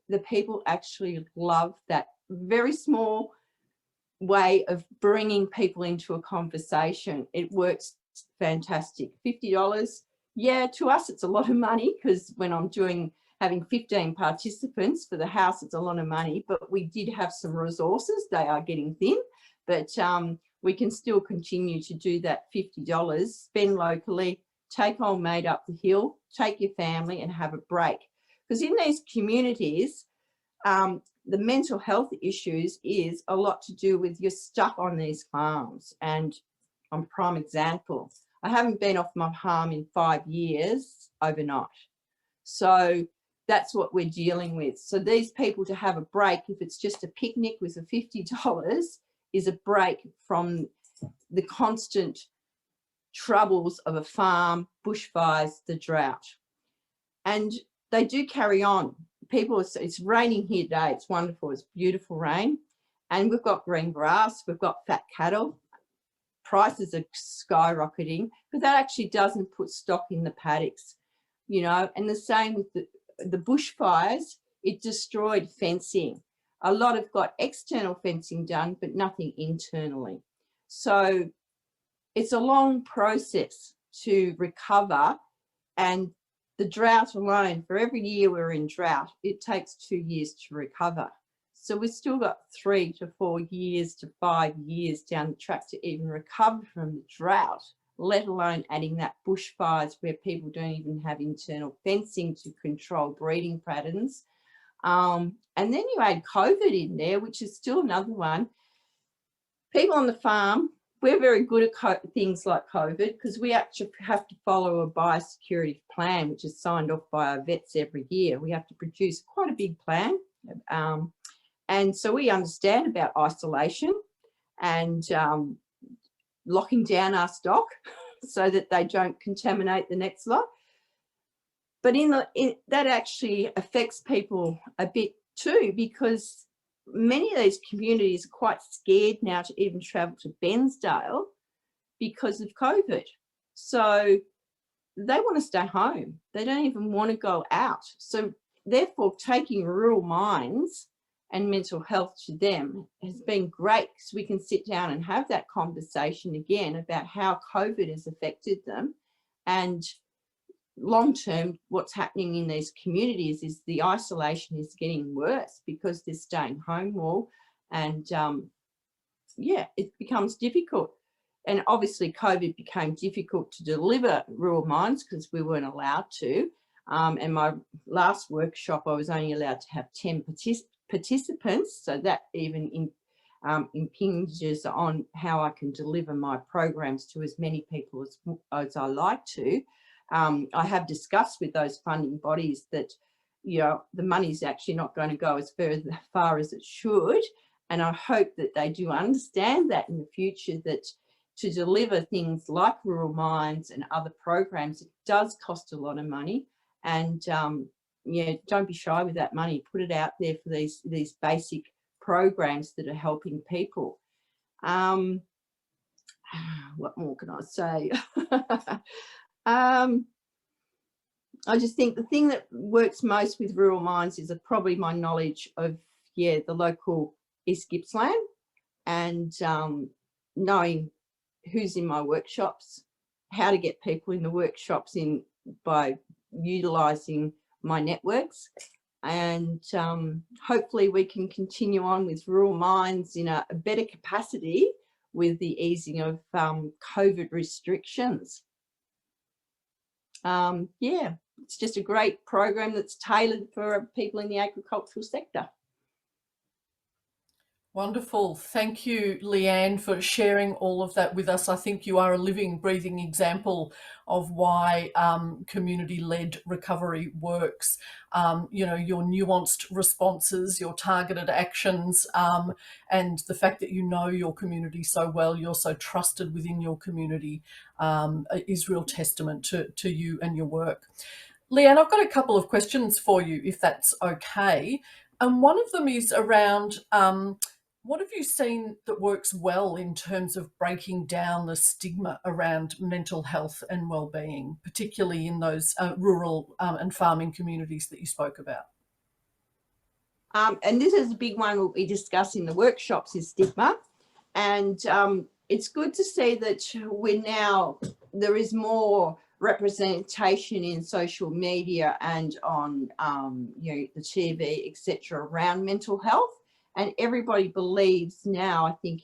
The people actually love that very small way of bringing people into a conversation. It works fantastic. $50, yeah, to us it's a lot of money, because when I'm having 15 participants for the house, it's a lot of money, but we did have some resources. They are getting thin, but we can still continue to do that $50, spend locally, take Old Maid up the hill, take your family and have a break. Because in these communities, the mental health issues is a lot to do with you're stuck on these farms. And I'm a prime example. I haven't been off my farm in 5 years overnight. So that's what we're dealing with. So these people to have a break, if it's just a picnic with a $50, is a break from the constant troubles of a farm, bushfires, the drought. And they do carry on. People, it's raining here today. It's wonderful. It's beautiful rain. And we've got green grass. We've got fat cattle. Prices are skyrocketing, but that actually doesn't put stock in the paddocks, you know. And the same with the bushfires. It destroyed fencing. A lot have got external fencing done, but nothing internally. So it's a long process to recover, and the drought alone, for every year we're in drought, it takes 2 years to recover. So we've still got 3 to 4 years to 5 years down the track to even recover from the drought, let alone adding that bushfires where people don't even have internal fencing to control breeding patterns. And then you add COVID in there, which is still another one. People on the farm, we're very good at things like COVID because we actually have to follow a biosecurity plan, which is signed off by our vets every year. We have to produce quite a big plan. And so we understand about isolation and locking down our stock so that they don't contaminate the next lot. But that actually affects people a bit too, because many of these communities are quite scared now to even travel to Bairnsdale because of COVID. So they want to stay home. They don't even want to go out. So therefore, taking rural minds and mental health to them has been great because we can sit down and have that conversation again about how COVID has affected them. And long term, what's happening in these communities is the isolation is getting worse because they're staying home more. And yeah, it becomes difficult. And obviously COVID became difficult to deliver rural minds because we weren't allowed to. And my last workshop, I was only allowed to have 10 participants. So that even impinges on how I can deliver my programs to as many people as I like to. I have discussed with those funding bodies that, you know, the money's actually not going to go as far as it should. And I hope that they do understand that in the future, that to deliver things like Rural Minds and other programs, it does cost a lot of money. And yeah, don't be shy with that money. Put it out there for these basic programs that are helping people. What more can I say? I just think the thing that works most with Rural Minds is probably my knowledge of, yeah, the local East Gippsland and knowing who's in my workshops, how to get people in the workshops in by utilising my networks. And hopefully we can continue on with Rural Minds in a better capacity with the easing of COVID restrictions. Yeah, it's just a great program that's tailored for people in the agricultural sector. Wonderful. Thank you, Leanne, for sharing all of that with us. I think you are a living, breathing example of why community-led recovery works. You know, your nuanced responses, your targeted actions, and the fact that you know your community so well, you're so trusted within your community, is real testament to you and your work. Leanne, I've got a couple of questions for you, if that's okay. And one of them is around what have you seen that works well in terms of breaking down the stigma around mental health and well-being, particularly in those rural and farming communities that you spoke about? And this is a big one we'll be discussing in the workshops, is stigma. And it's good to see that there is more representation in social media and on you know, the TV, etc., around mental health. And everybody believes now, I think,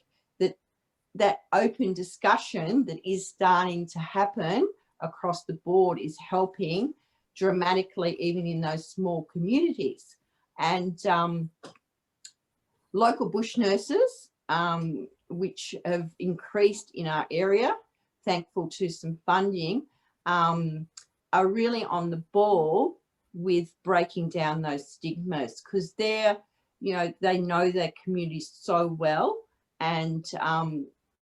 that open discussion that is starting to happen across the board is helping dramatically, even in those small communities. And local bush nurses, which have increased in our area, thankful to some funding, are really on the ball with breaking down those stigmas, because they're, you know, they know their communities so well, and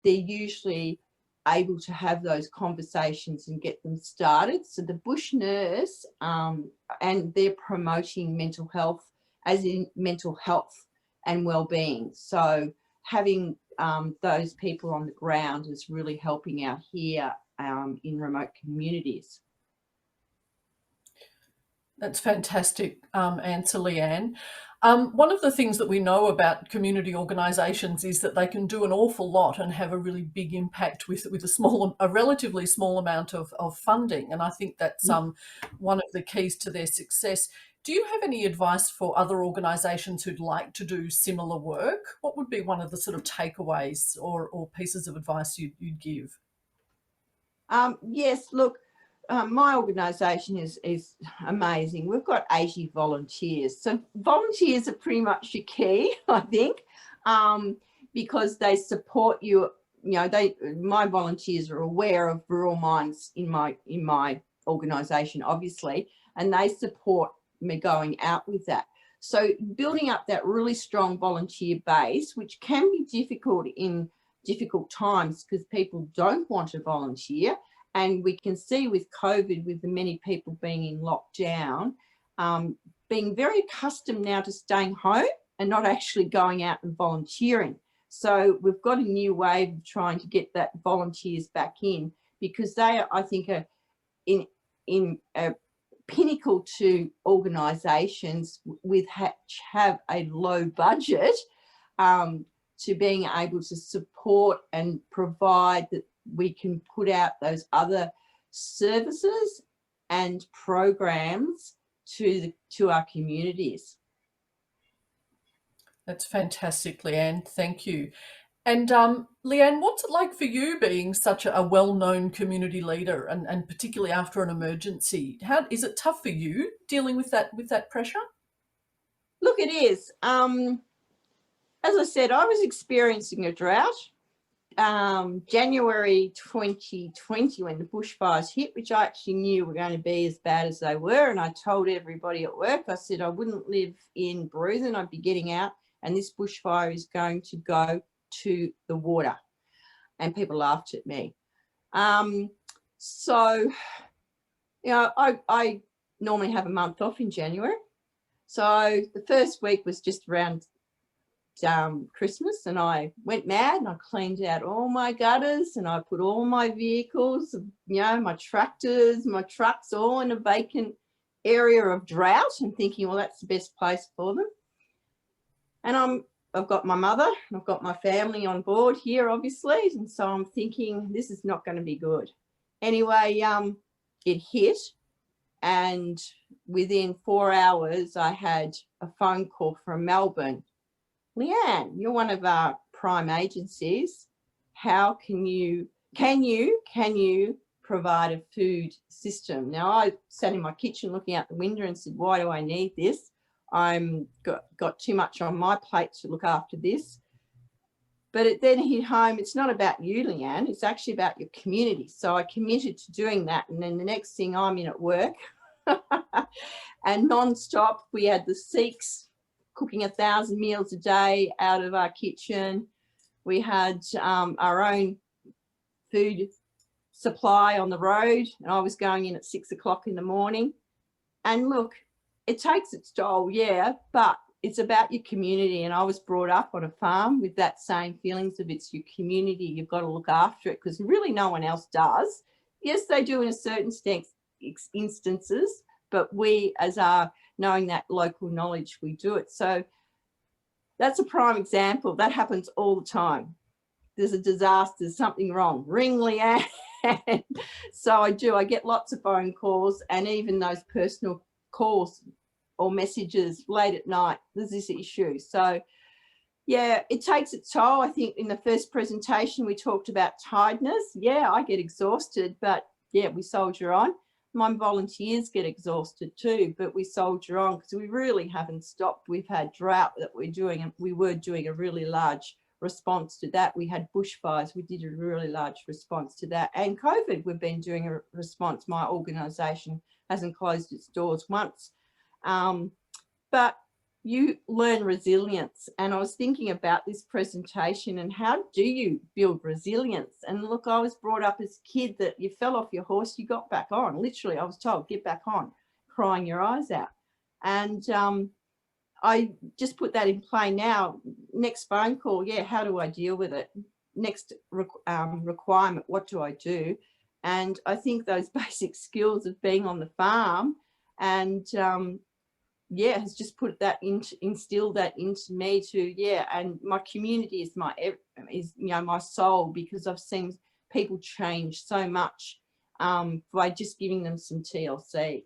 they're usually able to have those conversations and get them started. So the bush nurse, and they're promoting mental health, as in mental health and well-being. So having those people on the ground is really helping out here in remote communities. That's fantastic answer, Leanne. One of the things that we know about community organisations is that they can do an awful lot and have a really big impact with a relatively small amount of funding. And I think that's one of the keys to their success. Do you have any advice for other organisations who'd like to do similar work? What would be one of the sort of takeaways or pieces of advice you'd give? Yes, look, my organisation is amazing. We've got 80 volunteers. So volunteers are pretty much your key, I think, because they support you. You know, my volunteers are aware of rural mines in my organisation, obviously, and they support me going out with that. So building up that really strong volunteer base, which can be difficult in difficult times because people don't want to volunteer. And we can see with COVID, with the many people being in lockdown, being very accustomed now to staying home and not actually going out and volunteering. So we've got a new way of trying to get that volunteers back in, because they are, I think, are in a pinnacle to organisations with have a low budget, to being able to support and provide that we can put out those other services and programs to our communities. That's fantastic, Leanne. Thank you. And Leanne, what's it like for you being such a well-known community leader, and particularly after an emergency? How is it tough for you dealing with that pressure? Look, it is. As I said, I was experiencing a drought. January 2020, when the bushfires hit, which I actually knew were going to be as bad as they were, and I told everybody at work, I said I wouldn't live in Bruthen, I'd be getting out, and this bushfire is going to go to the water. And people laughed at me. So, you know, I normally have a month off in January. So the first week was just around Christmas, and I went mad and I cleaned out all my gutters and I put all my vehicles, you know, my tractors, my trucks, all in a vacant area of drought, and thinking, well, that's the best place for them. And I've got my mother, I've got my family on board here, obviously, and so I'm thinking this is not going to be good. Anyway, it hit, and within 4 hours I had a phone call from Melbourne. Leanne, you're one of our prime agencies. How can you provide a food system? Now, I sat in my kitchen looking out the window and said, why do I need this? I'm got too much on my plate to look after this. But it then hit home, it's not about you, Leanne, it's actually about your community. So I committed to doing that. And then the next thing, I'm in at work and non-stop, we had the Sikhs cooking 1,000 meals a day out of our kitchen. We had our own food supply on the road, and I was going in at 6 o'clock in the morning. And look, it takes its toll, yeah, but it's about your community. And I was brought up on a farm with that same feelings of it's your community, you've got to look after it, because really no one else does. Yes, they do in a certain instances, but we, as our knowing that local knowledge, we do it. So that's a prime example. That happens all the time. There's a disaster, there's something wrong. Ring Leanne. So I get lots of phone calls, and even those personal calls or messages late at night, there's this issue. So yeah, it takes its toll. I think in the first presentation we talked about tiredness. Yeah, I get exhausted, but yeah, we soldier on. My volunteers get exhausted too, but we soldier on because we really haven't stopped. We've had drought that we're doing, and we were doing a really large response to that. We had bushfires, we did a really large response to that. And COVID, we've been doing a response. My organisation hasn't closed its doors once. But you learn resilience. And I was thinking about this presentation and how do you build resilience? And look, I was brought up as a kid that you fell off your horse, you got back on. Literally, I was told, get back on, crying your eyes out. And I just put that in play now. Next phone call, yeah, how do I deal with it? Next requirement, what do I do? And I think those basic skills of being on the farm and yeah, has just put that instilled that into me too. Yeah, and my community is my soul, because I've seen people change so much by just giving them some TLC.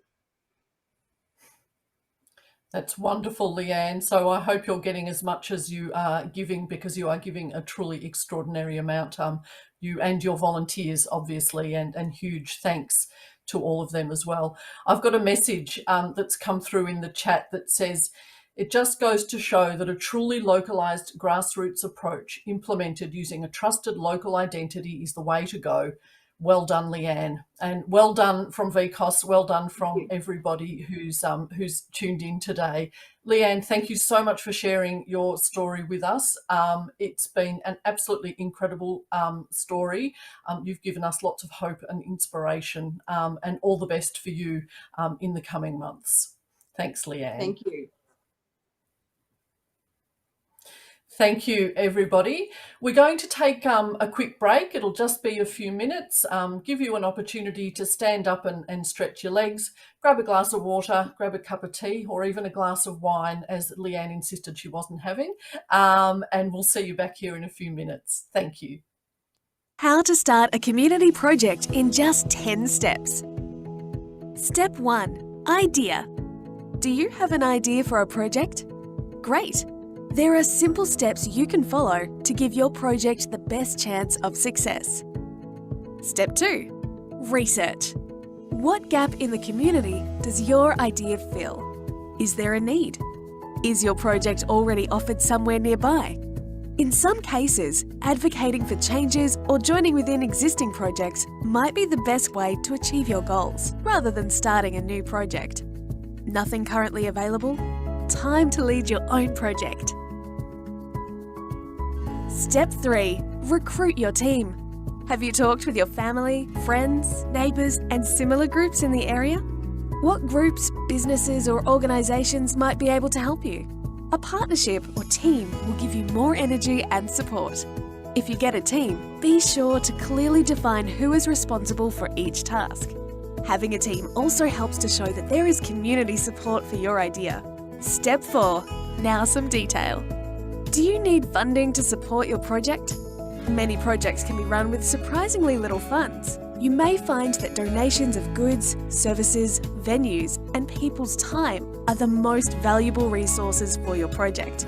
That's wonderful, Leanne. So I hope you're getting as much as you are giving, because you are giving a truly extraordinary amount. You and your volunteers, obviously, and huge thanks to all of them as well. I've got a message that's come through in the chat that says, it just goes to show that a truly localised grassroots approach implemented using a trusted local identity is the way to go. Well done, Leanne, and well done from VCOSS. Well done from everybody who's tuned in today. Leanne, thank you so much for sharing your story with us. It's been an absolutely incredible story. You've given us lots of hope and inspiration, and all the best for you in the coming months. Thanks, Leanne. Thank you. Thank you, everybody. We're going to take a quick break. It'll just be a few minutes, give you an opportunity to stand up and stretch your legs, grab a glass of water, grab a cup of tea, or even a glass of wine, as Leanne insisted she wasn't having. And we'll see you back here in a few minutes. Thank you. How to start a community project in just 10 steps. Step 1. Idea. Do you have an idea for a project? Great! There are simple steps you can follow to give your project the best chance of success. Step 2. Research. What gap in the community does your idea fill? Is there a need? Is your project already offered somewhere nearby? In some cases, advocating for changes or joining within existing projects might be the best way to achieve your goals, rather than starting a new project. Nothing currently available? Time to lead your own project. Step 3. Recruit your team. Have you talked with your family, friends, neighbours and similar groups in the area? What groups, businesses or organisations might be able to help you? A partnership or team will give you more energy and support. If you get a team, be sure to clearly define who is responsible for each task. Having a team also helps to show that there is community support for your idea. Step 4. Now some detail. Do you need funding to support your project? Many projects can be run with surprisingly little funds. You may find that donations of goods, services, venues, and people's time are the most valuable resources for your project.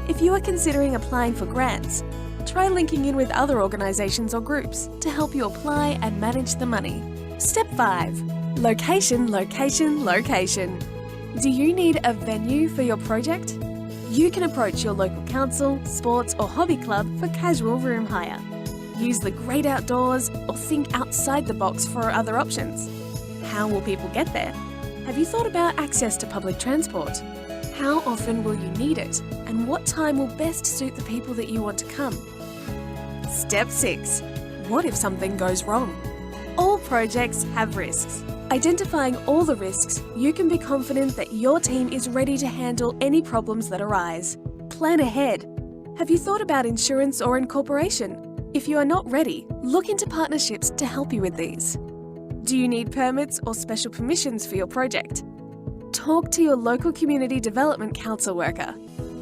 If you are considering applying for grants, try linking in with other organisations or groups to help you apply and manage the money. Step 5. Location, location, location. Do you need a venue for your project? You can approach your local council, sports or hobby club for casual room hire. Use the great outdoors or think outside the box for other options. How will people get there? Have you thought about access to public transport? How often will you need it? And what time will best suit the people that you want to come? Step 6. What if something goes wrong? All projects have risks. Identifying all the risks, you can be confident that your team is ready to handle any problems that arise. Plan ahead. Have you thought about insurance or incorporation? If you are not ready, look into partnerships to help you with these. Do you need permits or special permissions for your project? Talk to your local community development council worker.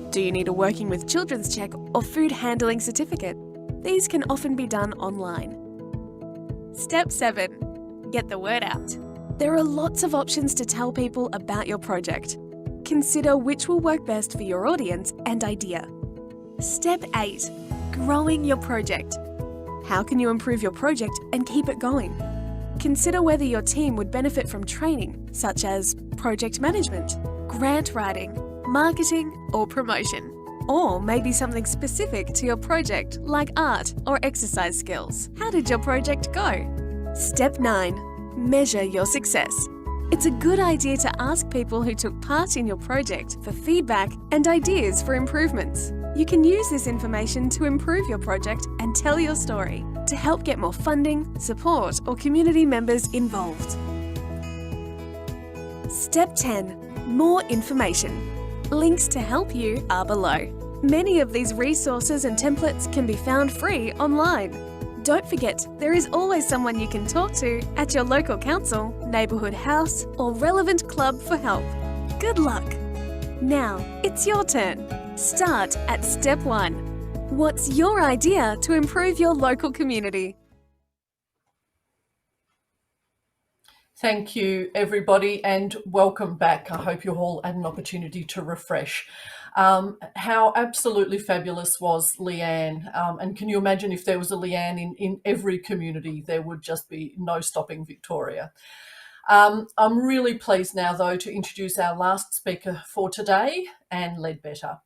Do you need a Working with Children's check or food handling certificate? These can often be done online. Step 7. Get the word out. There are lots of options to tell people about your project. Consider which will work best for your audience and idea. Step 8. Growing your project. How can you improve your project and keep it going? Consider whether your team would benefit from training, such as project management, grant writing, marketing or promotion. Or maybe something specific to your project like art or exercise skills. How did your project go? Step 9. Measure your success. It's a good idea to ask people who took part in your project for feedback and ideas for improvements. You can use this information to improve your project and tell your story to help get more funding, support, or community members involved. Step 10. More information. Links to help you are below. Many of these resources and templates can be found free online. Don't forget, there is always someone you can talk to at your local council, neighbourhood house, or relevant club for help. Good luck! Now, it's your turn. Start at step 1. What's your idea to improve your local community? Thank you, everybody, and welcome back. I hope you all had an opportunity to refresh. How absolutely fabulous was Leanne? And can you imagine if there was a Leanne in every community, there would just be no stopping Victoria. I'm really pleased now, though, to introduce our last speaker for today, Anne Leadbeater.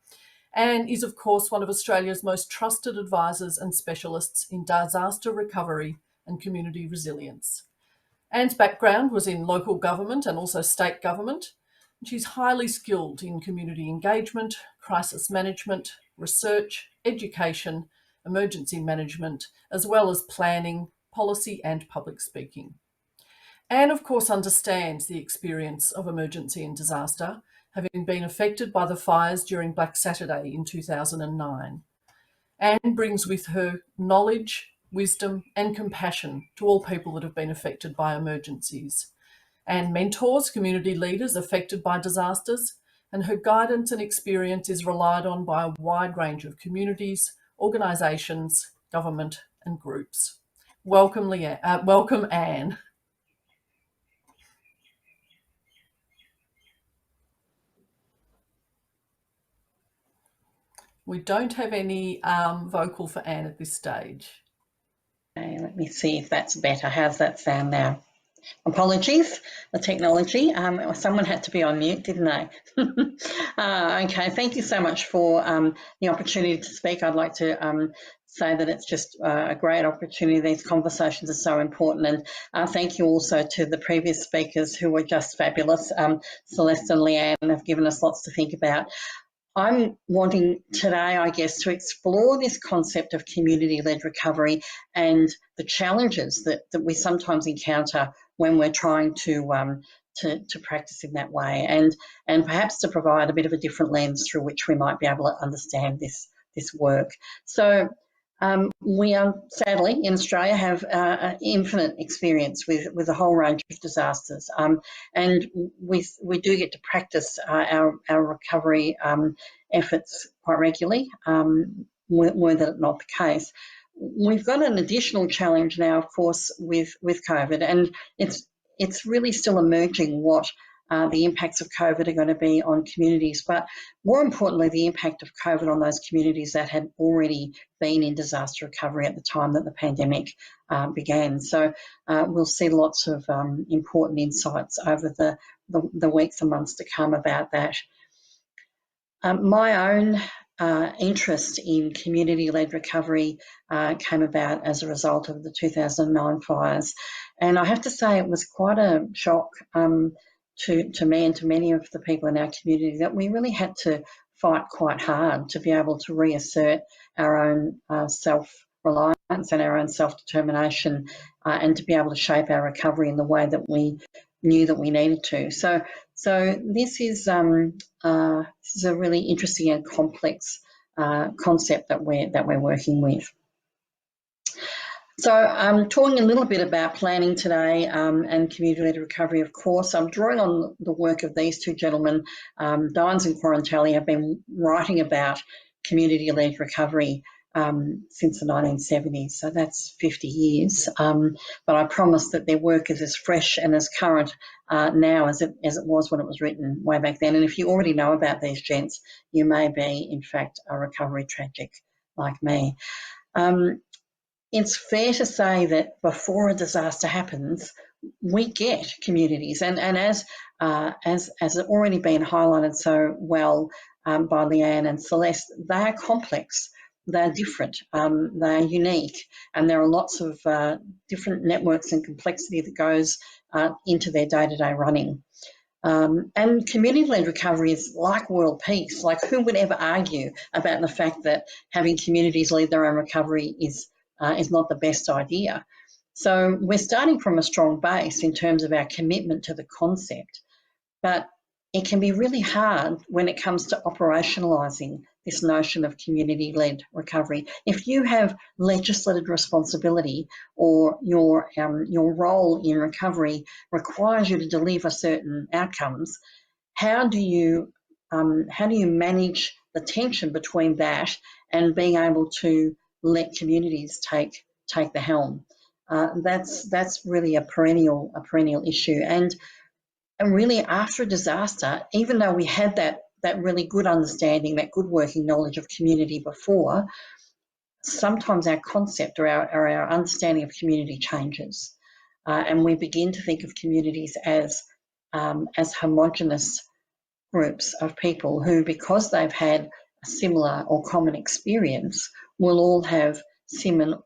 Anne is, of course, one of Australia's most trusted advisors and specialists in disaster recovery and community resilience. Anne's background was in local government and also state government. She's highly skilled in community engagement, crisis management, research, education, emergency management, as well as planning, policy and public speaking. Anne, of course, understands the experience of emergency and disaster, having been affected by the fires during Black Saturday in 2009. Anne brings with her knowledge, wisdom and compassion to all people that have been affected by emergencies. Anne mentors community leaders affected by disasters, and her guidance and experience is relied on by a wide range of communities, organisations, government and groups. Welcome, welcome Anne. We don't have any vocal for Anne at this stage. Okay, let me see if that's better. How's that sound now? Apologies, the technology. Someone had to be on mute, didn't they? Okay, thank you so much for the opportunity to speak. I'd like to say that it's just a great opportunity. These conversations are so important, and thank you also to the previous speakers who were just fabulous. Celeste and Leanne have given us lots to think about. I'm wanting today, I guess, to explore this concept of community-led recovery and the challenges that we sometimes encounter when we're trying to practice in that way, and perhaps to provide a bit of a different lens through which we might be able to understand this work. So we sadly in Australia have infinite experience with a whole range of disasters, and we do get to practice our recovery efforts quite regularly, were that not the case. We've got an additional challenge now, of course, with COVID, and it's really still emerging what the impacts of COVID are going to be on communities, but more importantly, the impact of COVID on those communities that had already been in disaster recovery at the time that the pandemic began. So we'll see lots of important insights over the weeks and months to come about that. My own interest in community-led recovery came about as a result of the 2009 fires, and I have to say it was quite a shock to me and to many of the people in our community that we really had to fight quite hard to be able to reassert our own self-reliance and our own self-determination, and to be able to shape our recovery in the way that we knew that we needed to. So this is a really interesting and complex concept that we're working with. So I'm talking a little bit about planning today and community-led recovery, of course. I'm drawing on the work of these two gentlemen. Dines and Quarantelli have been writing about community-led recovery since the 1970s, so that's 50 years. But I promise that their work is as fresh and as current now as it was when it was written way back then. And if you already know about these gents, you may be, in fact, a recovery tragic like me. It's fair to say that before a disaster happens, we get communities, and as already been highlighted so well by Leanne and Celeste, they are complex, they're different, they're unique, and there are lots of different networks and complexity that goes into their day-to-day running. And community-led recovery is like world peace. Like, who would ever argue about the fact that having communities lead their own recovery is not the best idea? So we're starting from a strong base in terms of our commitment to the concept, but it can be really hard when it comes to operationalising this notion of community-led recovery. If you have legislative responsibility, or your role in recovery requires you to deliver certain outcomes, how do you manage the tension between that and being able to let communities take the helm? That's really a perennial issue. And really, after a disaster, even though we had that really good understanding, that good working knowledge of community before, sometimes our concept or our understanding of community changes, and we begin to think of communities as homogenous groups of people who, because they've had a similar or common experience, will all have similar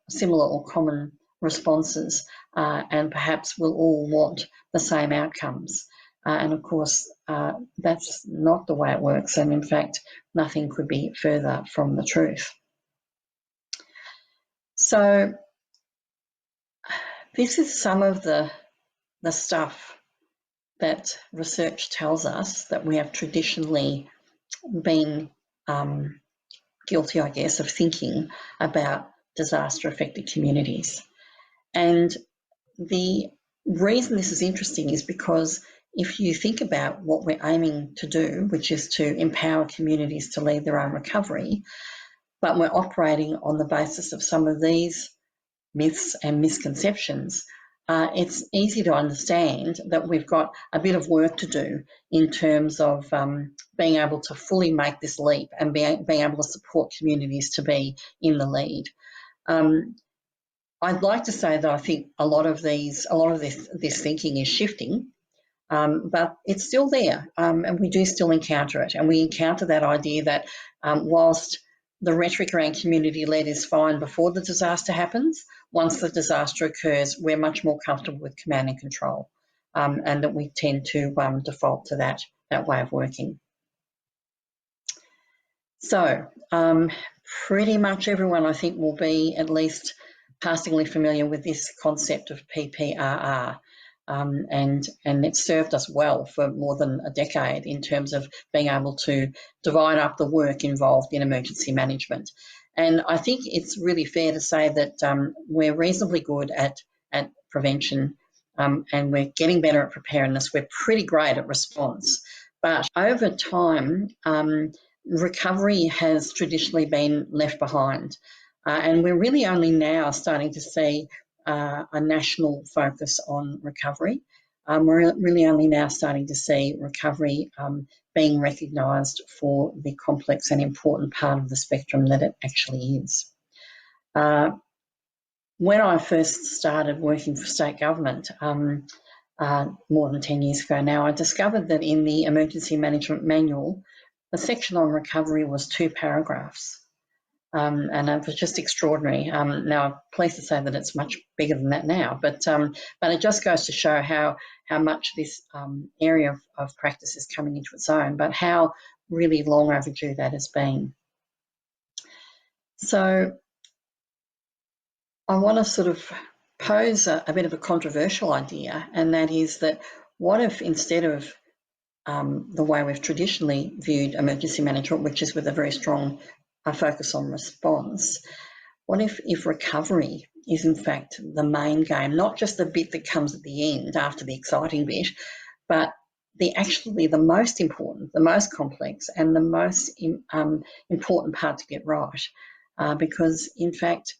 or common responses, and perhaps will all want the same outcomes. And of course, that's not the way it works, and in fact, nothing could be further from the truth. So this is some of the stuff that research tells us that we have traditionally been guilty, I guess, of thinking about disaster-affected communities. And the reason this is interesting is because if you think about what we're aiming to do, which is to empower communities to lead their own recovery, but we're operating on the basis of some of these myths and misconceptions, it's easy to understand that we've got a bit of work to do in terms of being able to fully make this leap and being able to support communities to be in the lead. I'd like to say that I think a lot of this thinking is shifting, but it's still there, and we do still encounter it. And we encounter that idea that whilst the rhetoric around community-led is fine before the disaster happens, once the disaster occurs, we're much more comfortable with command and control, and that we tend to default to that way of working. So pretty much everyone, I think, will be at least passingly familiar with this concept of PPRR. And it's served us well for more than a decade in terms of being able to divide up the work involved in emergency management. And I think it's really fair to say that we're reasonably good at prevention, and we're getting better at preparedness. We're pretty great at response. But over time, recovery has traditionally been left behind. And we're really only now starting to see a national focus on recovery. We're really only now starting to see recovery being recognised for the complex and important part of the spectrum that it actually is. When I first started working for state government more than 10 years ago now, I discovered that in the Emergency Management Manual, the section on recovery was 2 paragraphs. And it was just extraordinary. Now, I'm pleased to say that it's much bigger than that now, but it just goes to show how much this area of practice is coming into its own, but how really long overdue that has been. So I want to sort of pose a bit of a controversial idea, and that is that what if instead of the way we've traditionally viewed emergency management, which is with a very strong focus on response, what if recovery is in fact the main game, not just the bit that comes at the end after the exciting bit, but the most important, the most complex, and the most important part to get right, because in fact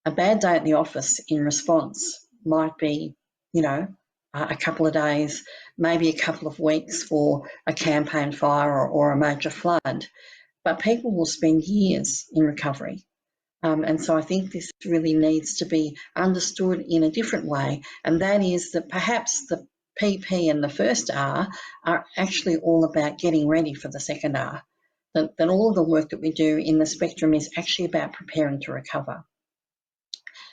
a bad day at the office in response might be, a couple of days, maybe a couple of weeks for a campaign fire or a major flood. But people will spend years in recovery. And so I think this really needs to be understood in a different way, and that is that perhaps the PP and the first R are actually all about getting ready for the second R, that all of the work that we do in the spectrum is actually about preparing to recover.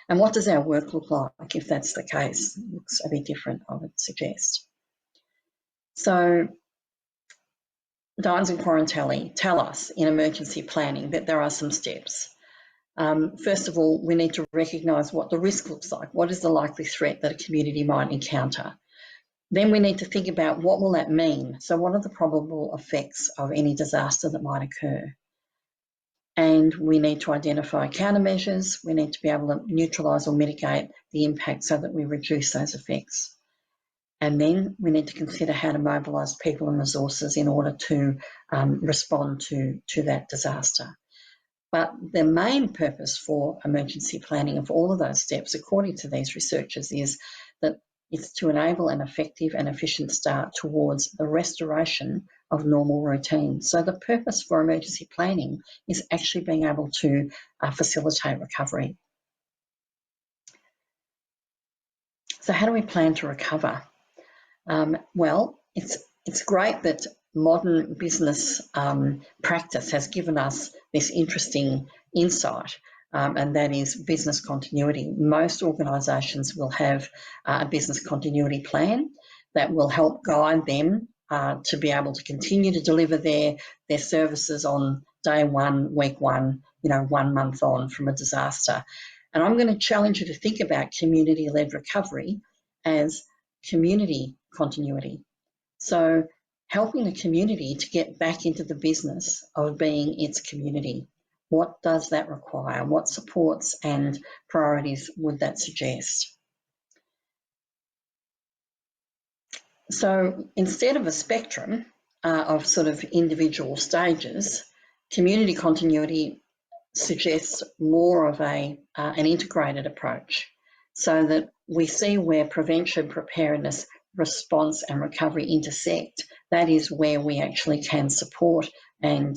And what does our work look like if that's the case? It looks a bit different, I would suggest. So Dines and Quarantelli tell us in emergency planning that there are some steps. First of all, we need to recognise what the risk looks like. What is the likely threat that a community might encounter? Then we need to think about what will that mean. So what are the probable effects of any disaster that might occur? And we need to identify countermeasures. We need to be able to neutralise or mitigate the impact so that we reduce those effects. And then we need to consider how to mobilise people and resources in order to respond to that disaster. But the main purpose for emergency planning of all of those steps, according to these researchers, is that it's to enable an effective and efficient start towards the restoration of normal routines. So the purpose for emergency planning is actually being able to facilitate recovery. So how do we plan to recover? Well, it's great that modern business practice has given us this interesting insight, and that is business continuity. Most organisations will have a business continuity plan that will help guide them to be able to continue to deliver their services on day one, week one, 1 month on from a disaster. And I'm going to challenge you to think about community-led recovery as community continuity. So helping the community to get back into the business of being its community. What does that require? What supports and priorities would that suggest? So instead of a spectrum of sort of individual stages, community continuity suggests more of an integrated approach, so that we see where prevention, preparedness, response and recovery intersect. That is where we actually can support and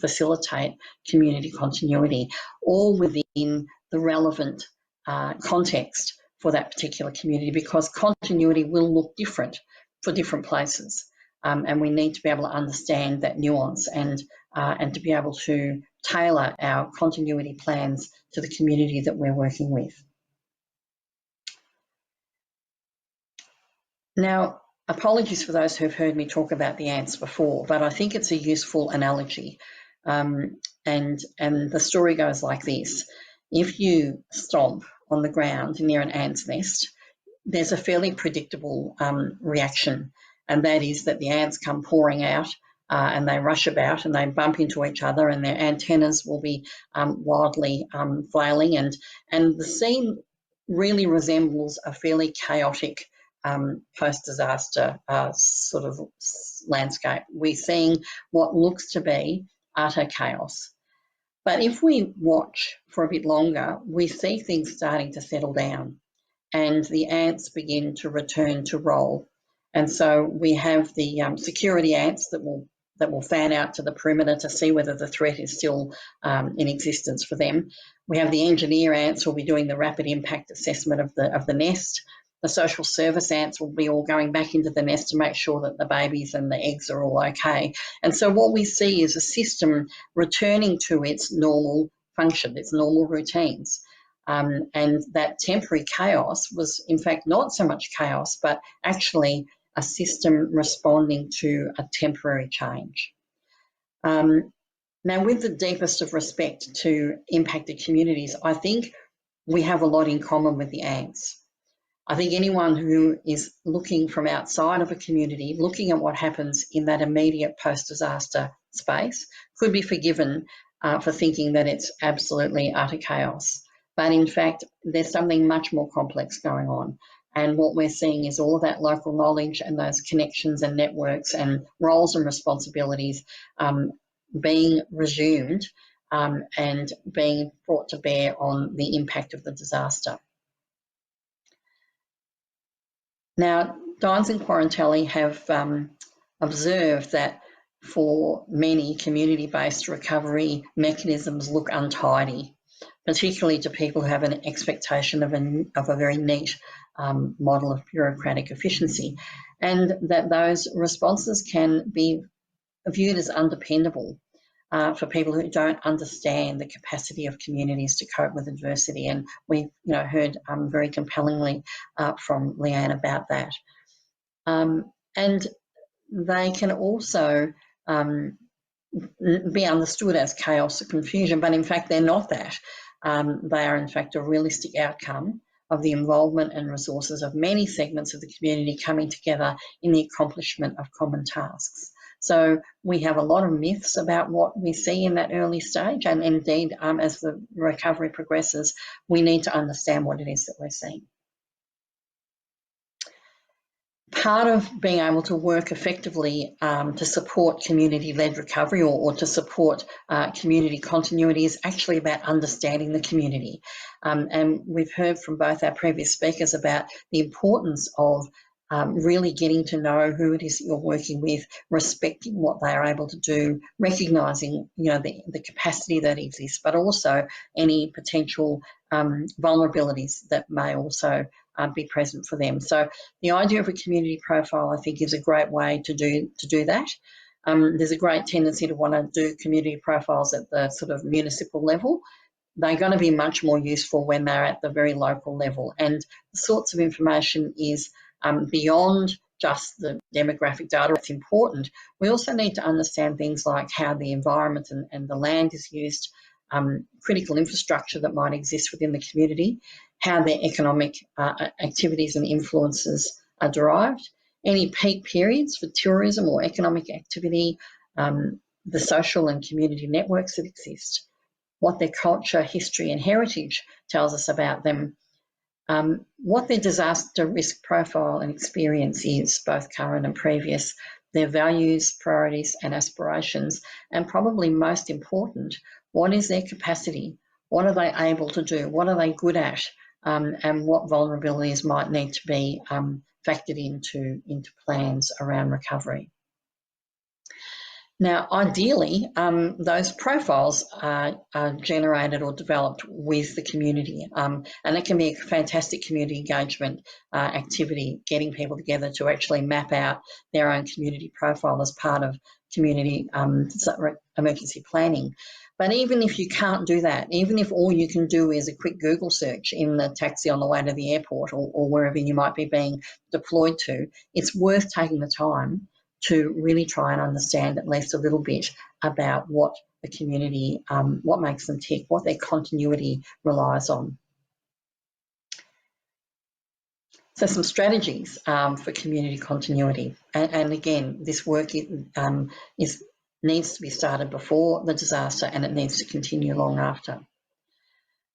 facilitate community continuity, all within the relevant context for that particular community, because continuity will look different for different places, and we need to be able to understand that nuance and to be able to tailor our continuity plans to the community that we're working with. Now, apologies for those who've heard me talk about the ants before, but I think it's a useful analogy. And the story goes like this. If you stomp on the ground near an ant's nest, there's a fairly predictable reaction, and that is that the ants come pouring out and they rush about and they bump into each other, and their antennas will be wildly flailing, and the scene really resembles a fairly chaotic post-disaster sort of landscape. We're seeing what looks to be utter chaos. But if we watch for a bit longer, we see things starting to settle down and the ants begin to return to role. And so we have the security ants that will fan out to the perimeter to see whether the threat is still in existence for them. We have the engineer ants who will be doing the rapid impact assessment of the nest. The social service ants will be all going back into the nest to make sure that the babies and the eggs are all okay. And so what we see is a system returning to its normal function, its normal routines. And that temporary chaos was in fact not so much chaos, but actually a system responding to a temporary change. Now, with the deepest of respect to impacted communities, I think we have a lot in common with the ants. I think anyone who is looking from outside of a community, looking at what happens in that immediate post-disaster space, could be forgiven for thinking that it's absolutely utter chaos. But in fact, there's something much more complex going on. And what we're seeing is all of that local knowledge and those connections and networks and roles and responsibilities being resumed and being brought to bear on the impact of the disaster. Now, Dines and Quarantelli have observed that for many community-based recovery mechanisms look untidy, particularly to people who have an expectation of a very neat model of bureaucratic efficiency, and that those responses can be viewed as undependable for people who don't understand the capacity of communities to cope with adversity. And we've heard very compellingly from Leanne about that. And they can also be understood as chaos or confusion, but in fact they're not that. They are in fact a realistic outcome of the involvement and resources of many segments of the community coming together in the accomplishment of common tasks. So we have a lot of myths about what we see in that early stage, and indeed as the recovery progresses, we need to understand what it is that we're seeing. part of being able to work effectively to support community-led recovery or to support community continuity is actually about understanding the community. And we've heard from both our previous speakers about the importance of really getting to know who it is that you're working with, respecting what they are able to do, recognising, you know, the capacity that exists, but also any potential vulnerabilities that may also be present for them. So the idea of a community profile, I think, is a great way to do that. There's a great tendency to want to do community profiles at the sort of municipal level. They're going to be much more useful when they're at the very local level. And the sorts of information is beyond just the demographic data. It's important. We also need to understand things like how the environment and the land is used, critical infrastructure that might exist within the community, how their economic activities and influences are derived, any peak periods for tourism or economic activity, the social and community networks that exist, what their culture, history and heritage tells us about them, what their disaster risk profile and experience is, both current and previous, their values, priorities and aspirations, and probably most important, what is their capacity? What are they able to do? What are they good at? And what vulnerabilities might need to be factored into plans around recovery. Now, ideally, those profiles are generated or developed with the community, and it can be a fantastic community engagement activity, getting people together to actually map out their own community profile as part of community emergency planning. But even if you can't do that, even if all you can do is a quick Google search in the taxi on the way to the airport or wherever you might be being deployed to, it's worth taking the time to really try and understand at least a little bit about what the community, what makes them tick, what their continuity relies on. So some strategies for community continuity. And again, this work needs to be started before the disaster and it needs to continue long after.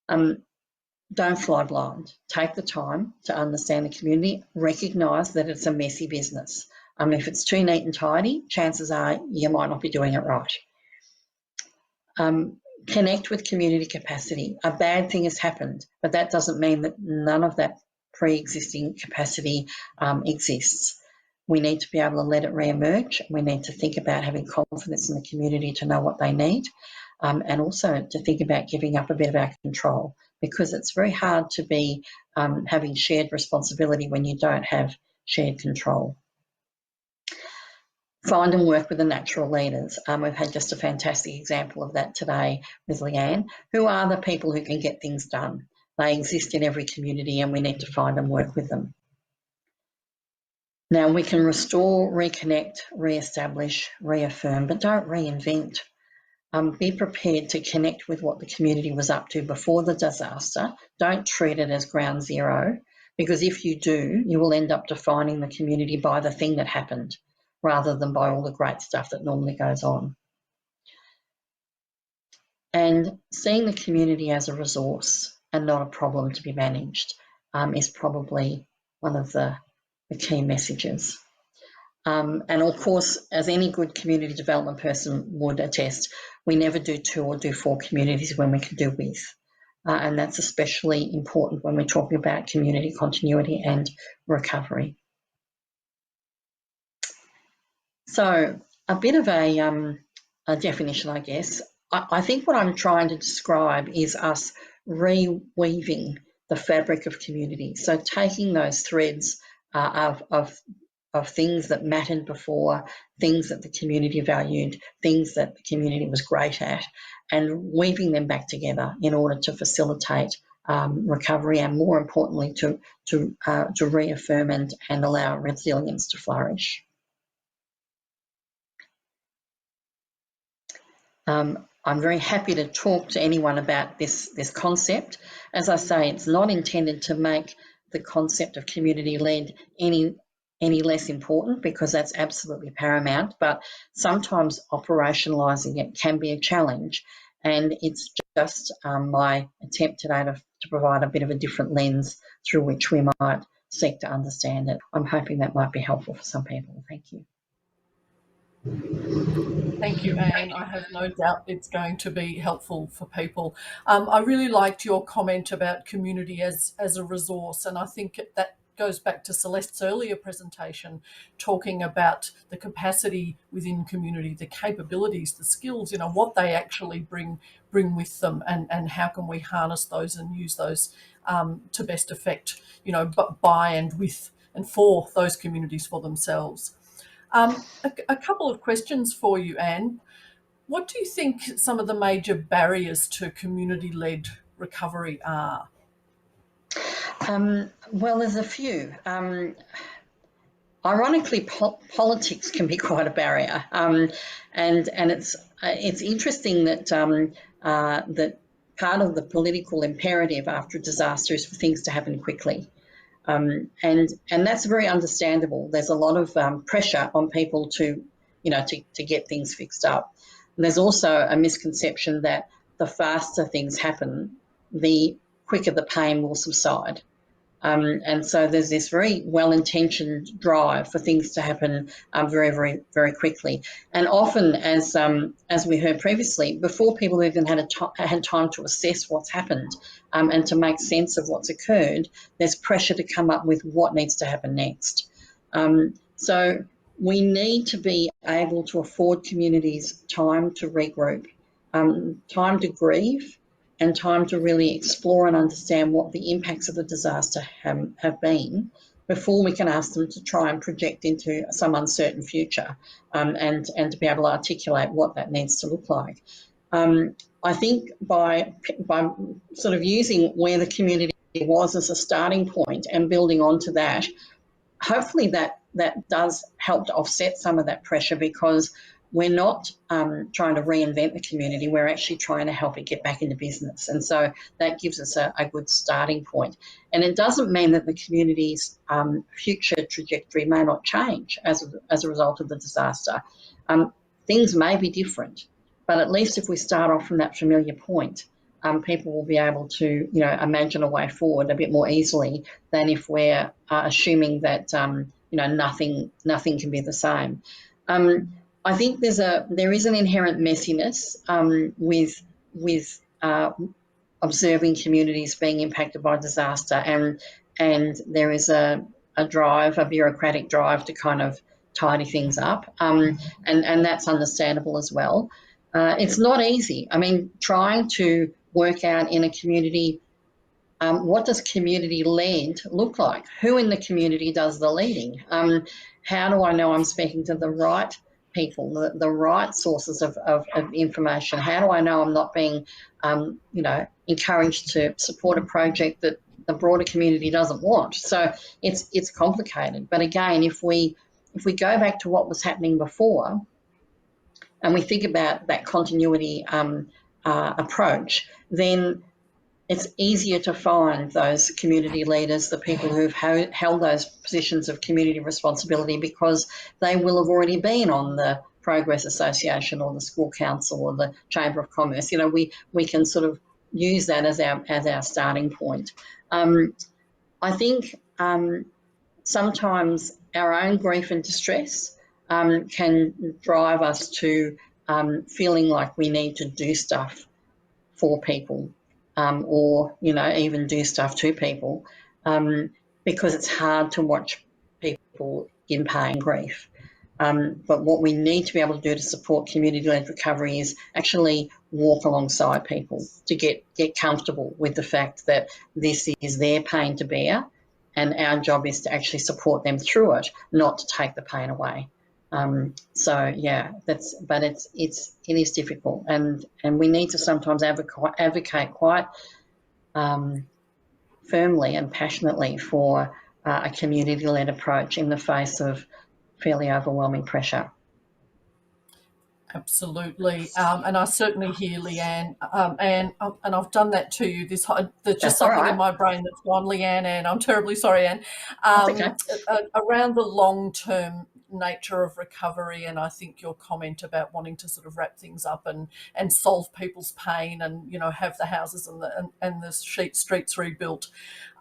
Don't fly blind. Take the time to understand the community, recognise that it's a messy business. If it's too neat and tidy, chances are you might not be doing it right. Connect with community capacity. A bad thing has happened, but that doesn't mean that none of that pre-existing capacity exists. We need to be able to let it re-emerge. We need to think about having confidence in the community to know what they need, and also to think about giving up a bit of our control, because it's very hard to be having shared responsibility when you don't have shared control. Find and work with the natural leaders. We've had just a fantastic example of that today with Leanne. Who are the people who can get things done? They exist in every community and we need to find and work with them. Now we can restore, reconnect, re-establish, reaffirm, but don't reinvent. Be prepared to connect with what the community was up to before the disaster. Don't treat it as ground zero, because if you do, you will end up defining the community by the thing that happened, rather than by all the great stuff that normally goes on. And seeing the community as a resource and not a problem to be managed is probably one of the key messages. And of course, as any good community development person would attest, we never do 2 or do 4 communities when we can do with. And that's especially important when we're talking about community continuity and recovery. So a bit of a definition, I guess. I think what I'm trying to describe is us reweaving the fabric of community. So taking those threads of things that mattered before, things that the community valued, things that the community was great at, and weaving them back together in order to facilitate recovery and, more importantly, to reaffirm and allow resilience to flourish. I'm very happy to talk to anyone about this concept. As I say, it's not intended to make the concept of community-led any less important, because that's absolutely paramount, but sometimes operationalising it can be a challenge, and it's just my attempt today to provide a bit of a different lens through which we might seek to understand it. I'm hoping that might be helpful for some people. Thank you. Thank you, Anne. I have no doubt it's going to be helpful for people. I really liked your comment about community as a resource, and I think that goes back to Celeste's earlier presentation, talking about the capacity within community, the capabilities, the skills, what they actually bring with them, and how can we harness those and use those to best effect, by and with and for those communities for themselves. A couple of questions for you, Anne. What do you think some of the major barriers to community-led recovery are? Well, there's a few. Ironically, politics can be quite a barrier, and it's interesting that that part of the political imperative after a disaster is for things to happen quickly. And that's very understandable. There's a lot of pressure on people to get things fixed up. And there's also a misconception that the faster things happen, the quicker the pain will subside. And so there's this very well-intentioned drive for things to happen very, very, very quickly. And often, as we heard previously, before people even had time to assess what's happened and to make sense of what's occurred, there's pressure to come up with what needs to happen next. So we need to be able to afford communities time to regroup, time to grieve, and time to really explore and understand what the impacts of the disaster have been before we can ask them to try and project into some uncertain future and to be able to articulate what that needs to look like. I think by sort of using where the community was as a starting point and building onto that, hopefully that does help to offset some of that pressure, because we're not trying to reinvent the community, we're actually trying to help it get back into business. And so that gives us a good starting point. And it doesn't mean that the community's future trajectory may not change as a result of the disaster. Things may be different, but at least if we start off from that familiar point, people will be able to imagine a way forward a bit more easily than if we're assuming that nothing can be the same. I think there is an inherent messiness with observing communities being impacted by disaster, and there is a bureaucratic drive to kind of tidy things up, and that's understandable as well. It's not easy. I mean, trying to work out in a community, what does community-led look like? Who in the community does the leading? How do I know I'm speaking to the right people, the right sources of information? How do I know I'm not being, encouraged to support a project that the broader community doesn't want? So it's complicated. But again, if we go back to what was happening before, and we think about that continuity approach, then it's easier to find those community leaders, the people who've held those positions of community responsibility, because they will have already been on the Progress Association or the School Council or the Chamber of Commerce. We can sort of use that as our starting point. I think sometimes our own grief and distress can drive us to feeling like we need to do stuff for people. Or even do stuff to people, because it's hard to watch people in pain and grief. But what we need to be able to do to support community-led recovery is actually walk alongside people to get comfortable with the fact that this is their pain to bear, and our job is to actually support them through it, not to take the pain away. So yeah, it is difficult, and we need to sometimes advocate quite firmly and passionately for a community-led approach in the face of fairly overwhelming pressure. Absolutely, and I certainly hear Leanne, and I've done that to you. There's just something in my brain that's gone, Leanne, and I'm terribly sorry, Anne. Okay. Around the long-term nature of recovery, and I think your comment about wanting to sort of wrap things up and solve people's pain, and have the houses and the streets rebuilt,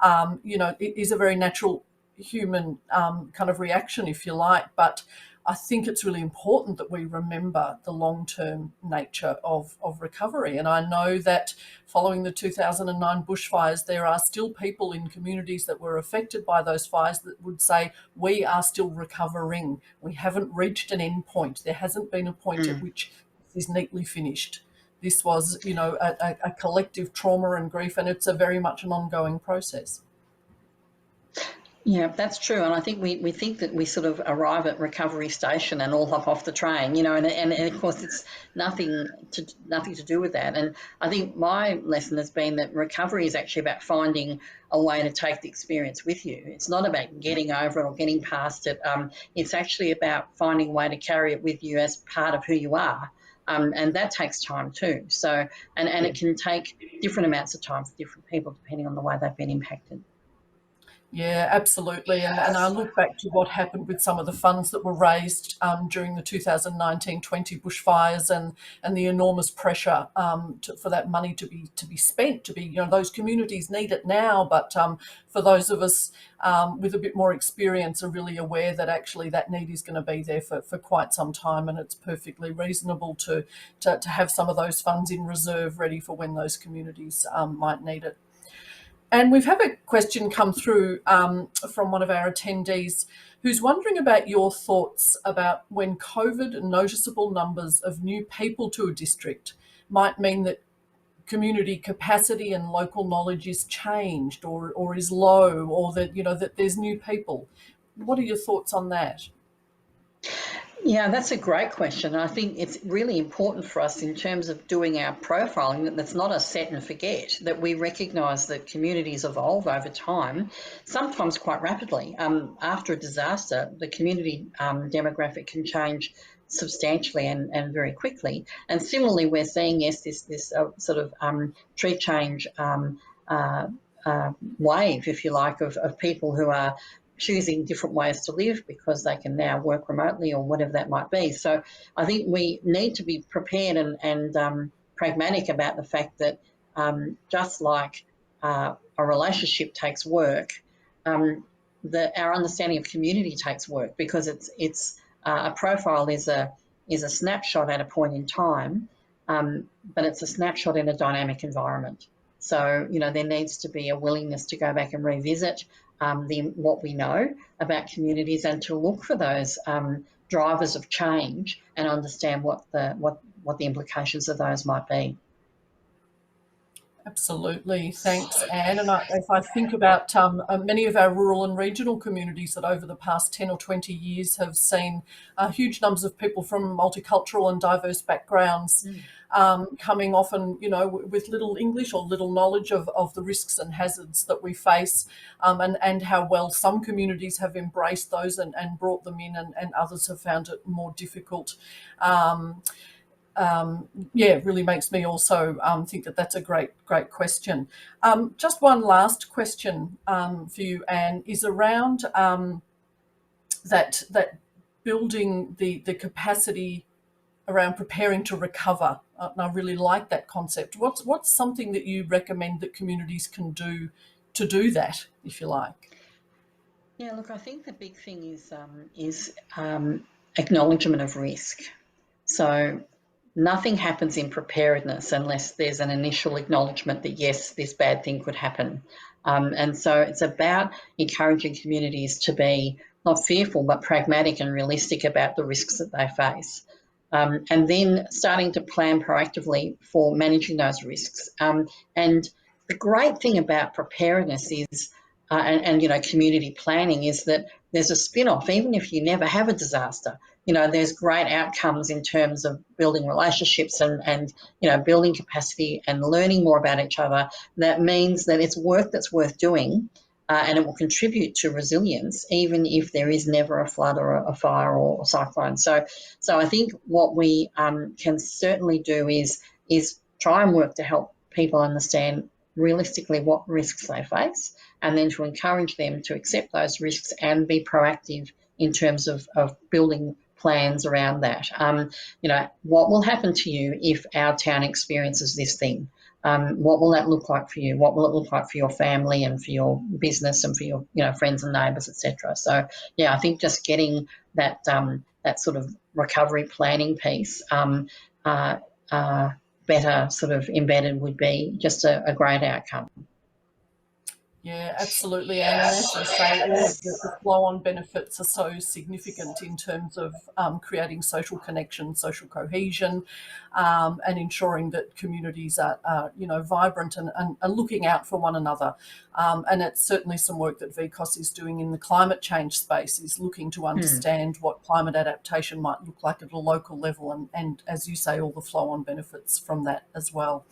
it is a very natural human kind of reaction, if you like, but I think it's really important that we remember the long-term nature of recovery. And I know that following the 2009 bushfires, there are still people in communities that were affected by those fires that would say, we are still recovering. We haven't reached an end point. There hasn't been a point at which this is neatly finished. This was, you know, a collective trauma and grief, and it's a very much an ongoing process. Yeah, that's true. And I think we think that we sort of arrive at recovery station and all hop off the train, you know, and of course it's nothing to do with that. And I think my lesson has been that recovery is actually about finding a way to take the experience with you. It's not about getting over it or getting past it. It's actually about finding a way to carry it with you as part of who you are. And that takes time too. So, and it can take different amounts of time for different people depending on the way they've been impacted. Yeah, absolutely. And I look back to what happened with some of the funds that were raised during the 2019-20 bushfires and the enormous pressure for that money to be spent, you know, those communities need it now. But for those of us with a bit more experience are really aware that actually that need is going to be there for quite some time, and it's perfectly reasonable to have some of those funds in reserve ready for when those communities might need it. And we've had a question come through from one of our attendees who's wondering about your thoughts about when COVID and noticeable numbers of new people to a district might mean that community capacity and local knowledge is changed or is low, or that, you know, that there's new people. What are your thoughts on that? Yeah, that's a great question. I think it's really important for us in terms of doing our profiling that that's not a set and forget, that we recognise that communities evolve over time, sometimes quite rapidly. After a disaster, the community demographic can change substantially and very quickly. And similarly, we're seeing, yes, this sort of tree change wave, if you like, of people who are choosing different ways to live because they can now work remotely or whatever that might be. So I think we need to be prepared and pragmatic about the fact that just like a relationship takes work, our understanding of community takes work, because it's a profile is a snapshot at a point in time, but it's a snapshot in a dynamic environment. So, you know, there needs to be a willingness to go back and revisit what we know about communities and to look for those drivers of change and understand what the implications of those might be. Absolutely. Thanks, Anne. And if I think about many of our rural and regional communities that over the past 10 or 20 years have seen huge numbers of people from multicultural and diverse backgrounds coming often, you know, with little English or little knowledge of the risks and hazards that we face, and how well some communities have embraced those and brought them in, and others have found it more difficult. It really makes me also think that that's a great question. Just one last question for you, Anne, is around that building the capacity around preparing to recover. And I really like that concept. What's something that you recommend that communities can do to do that, if you like? Yeah, look, I think the big thing is acknowledgement of risk. So nothing happens in preparedness unless there's an initial acknowledgement that, yes, this bad thing could happen. And so it's about encouraging communities to be not fearful but pragmatic and realistic about the risks that they face. And then starting to plan proactively for managing those risks. And the great thing about preparedness is, and you know, community planning is that there's a spin-off. Even if you never have a disaster, you know, there's great outcomes in terms of building relationships and you know, building capacity and learning more about each other. That means that it's work that's worth doing, and it will contribute to resilience even if there is never a flood or a fire or a cyclone. So I think what we can certainly do is try and work to help people understand realistically what risks they face, and then to encourage them to accept those risks and be proactive in terms of building plans around that. You know, what will happen to you if our town experiences this thing? What will that look like for you? What will it look like for your family and for your business and for your, you know, friends and neighbours, etc. So, yeah, I think just getting that that sort of recovery planning piece better sort of embedded would be just a great outcome. Yeah, absolutely, Anne. And as you say, all of the flow-on benefits are so significant in terms of creating social connection, social cohesion, and ensuring that communities are you know, vibrant and looking out for one another. And it's certainly some work that VCOSS is doing in the climate change space, is looking to understand what climate adaptation might look like at a local level, and as you say, all the flow-on benefits from that as well.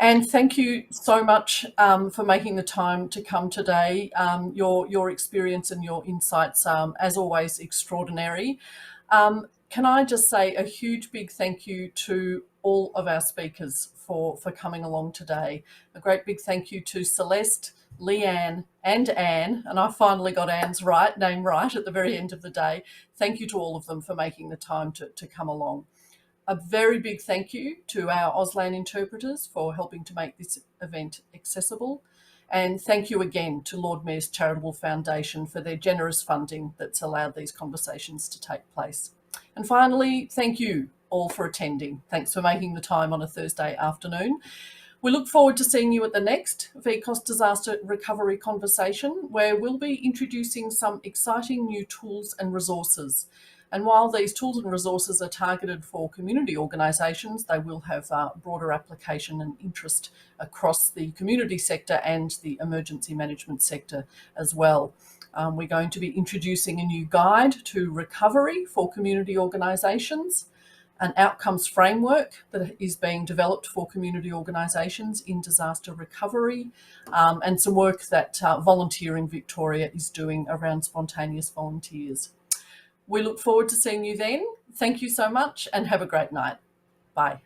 And thank you so much for making the time to come today. Your experience and your insights, as always, extraordinary. Can I just say a huge big thank you to all of our speakers for coming along today. A great big thank you to Celeste, Leanne and Anne, and I finally got Anne's name right at the very end of the day. Thank you to all of them for making the time to come along. A very big thank you to our Auslan interpreters for helping to make this event accessible. And thank you again to Lord Mayor's Charitable Foundation for their generous funding that's allowed these conversations to take place. And finally, thank you all for attending. Thanks for making the time on a Thursday afternoon. We look forward to seeing you at the next VCOSS Disaster Recovery Conversation, where we'll be introducing some exciting new tools and resources. And while these tools and resources are targeted for community organisations, they will have broader application and interest across the community sector and the emergency management sector as well. We're going to be introducing a new guide to recovery for community organisations, an outcomes framework that is being developed for community organisations in disaster recovery, and some work that Volunteering Victoria is doing around spontaneous volunteers. We look forward to seeing you then. Thank you so much and have a great night. Bye.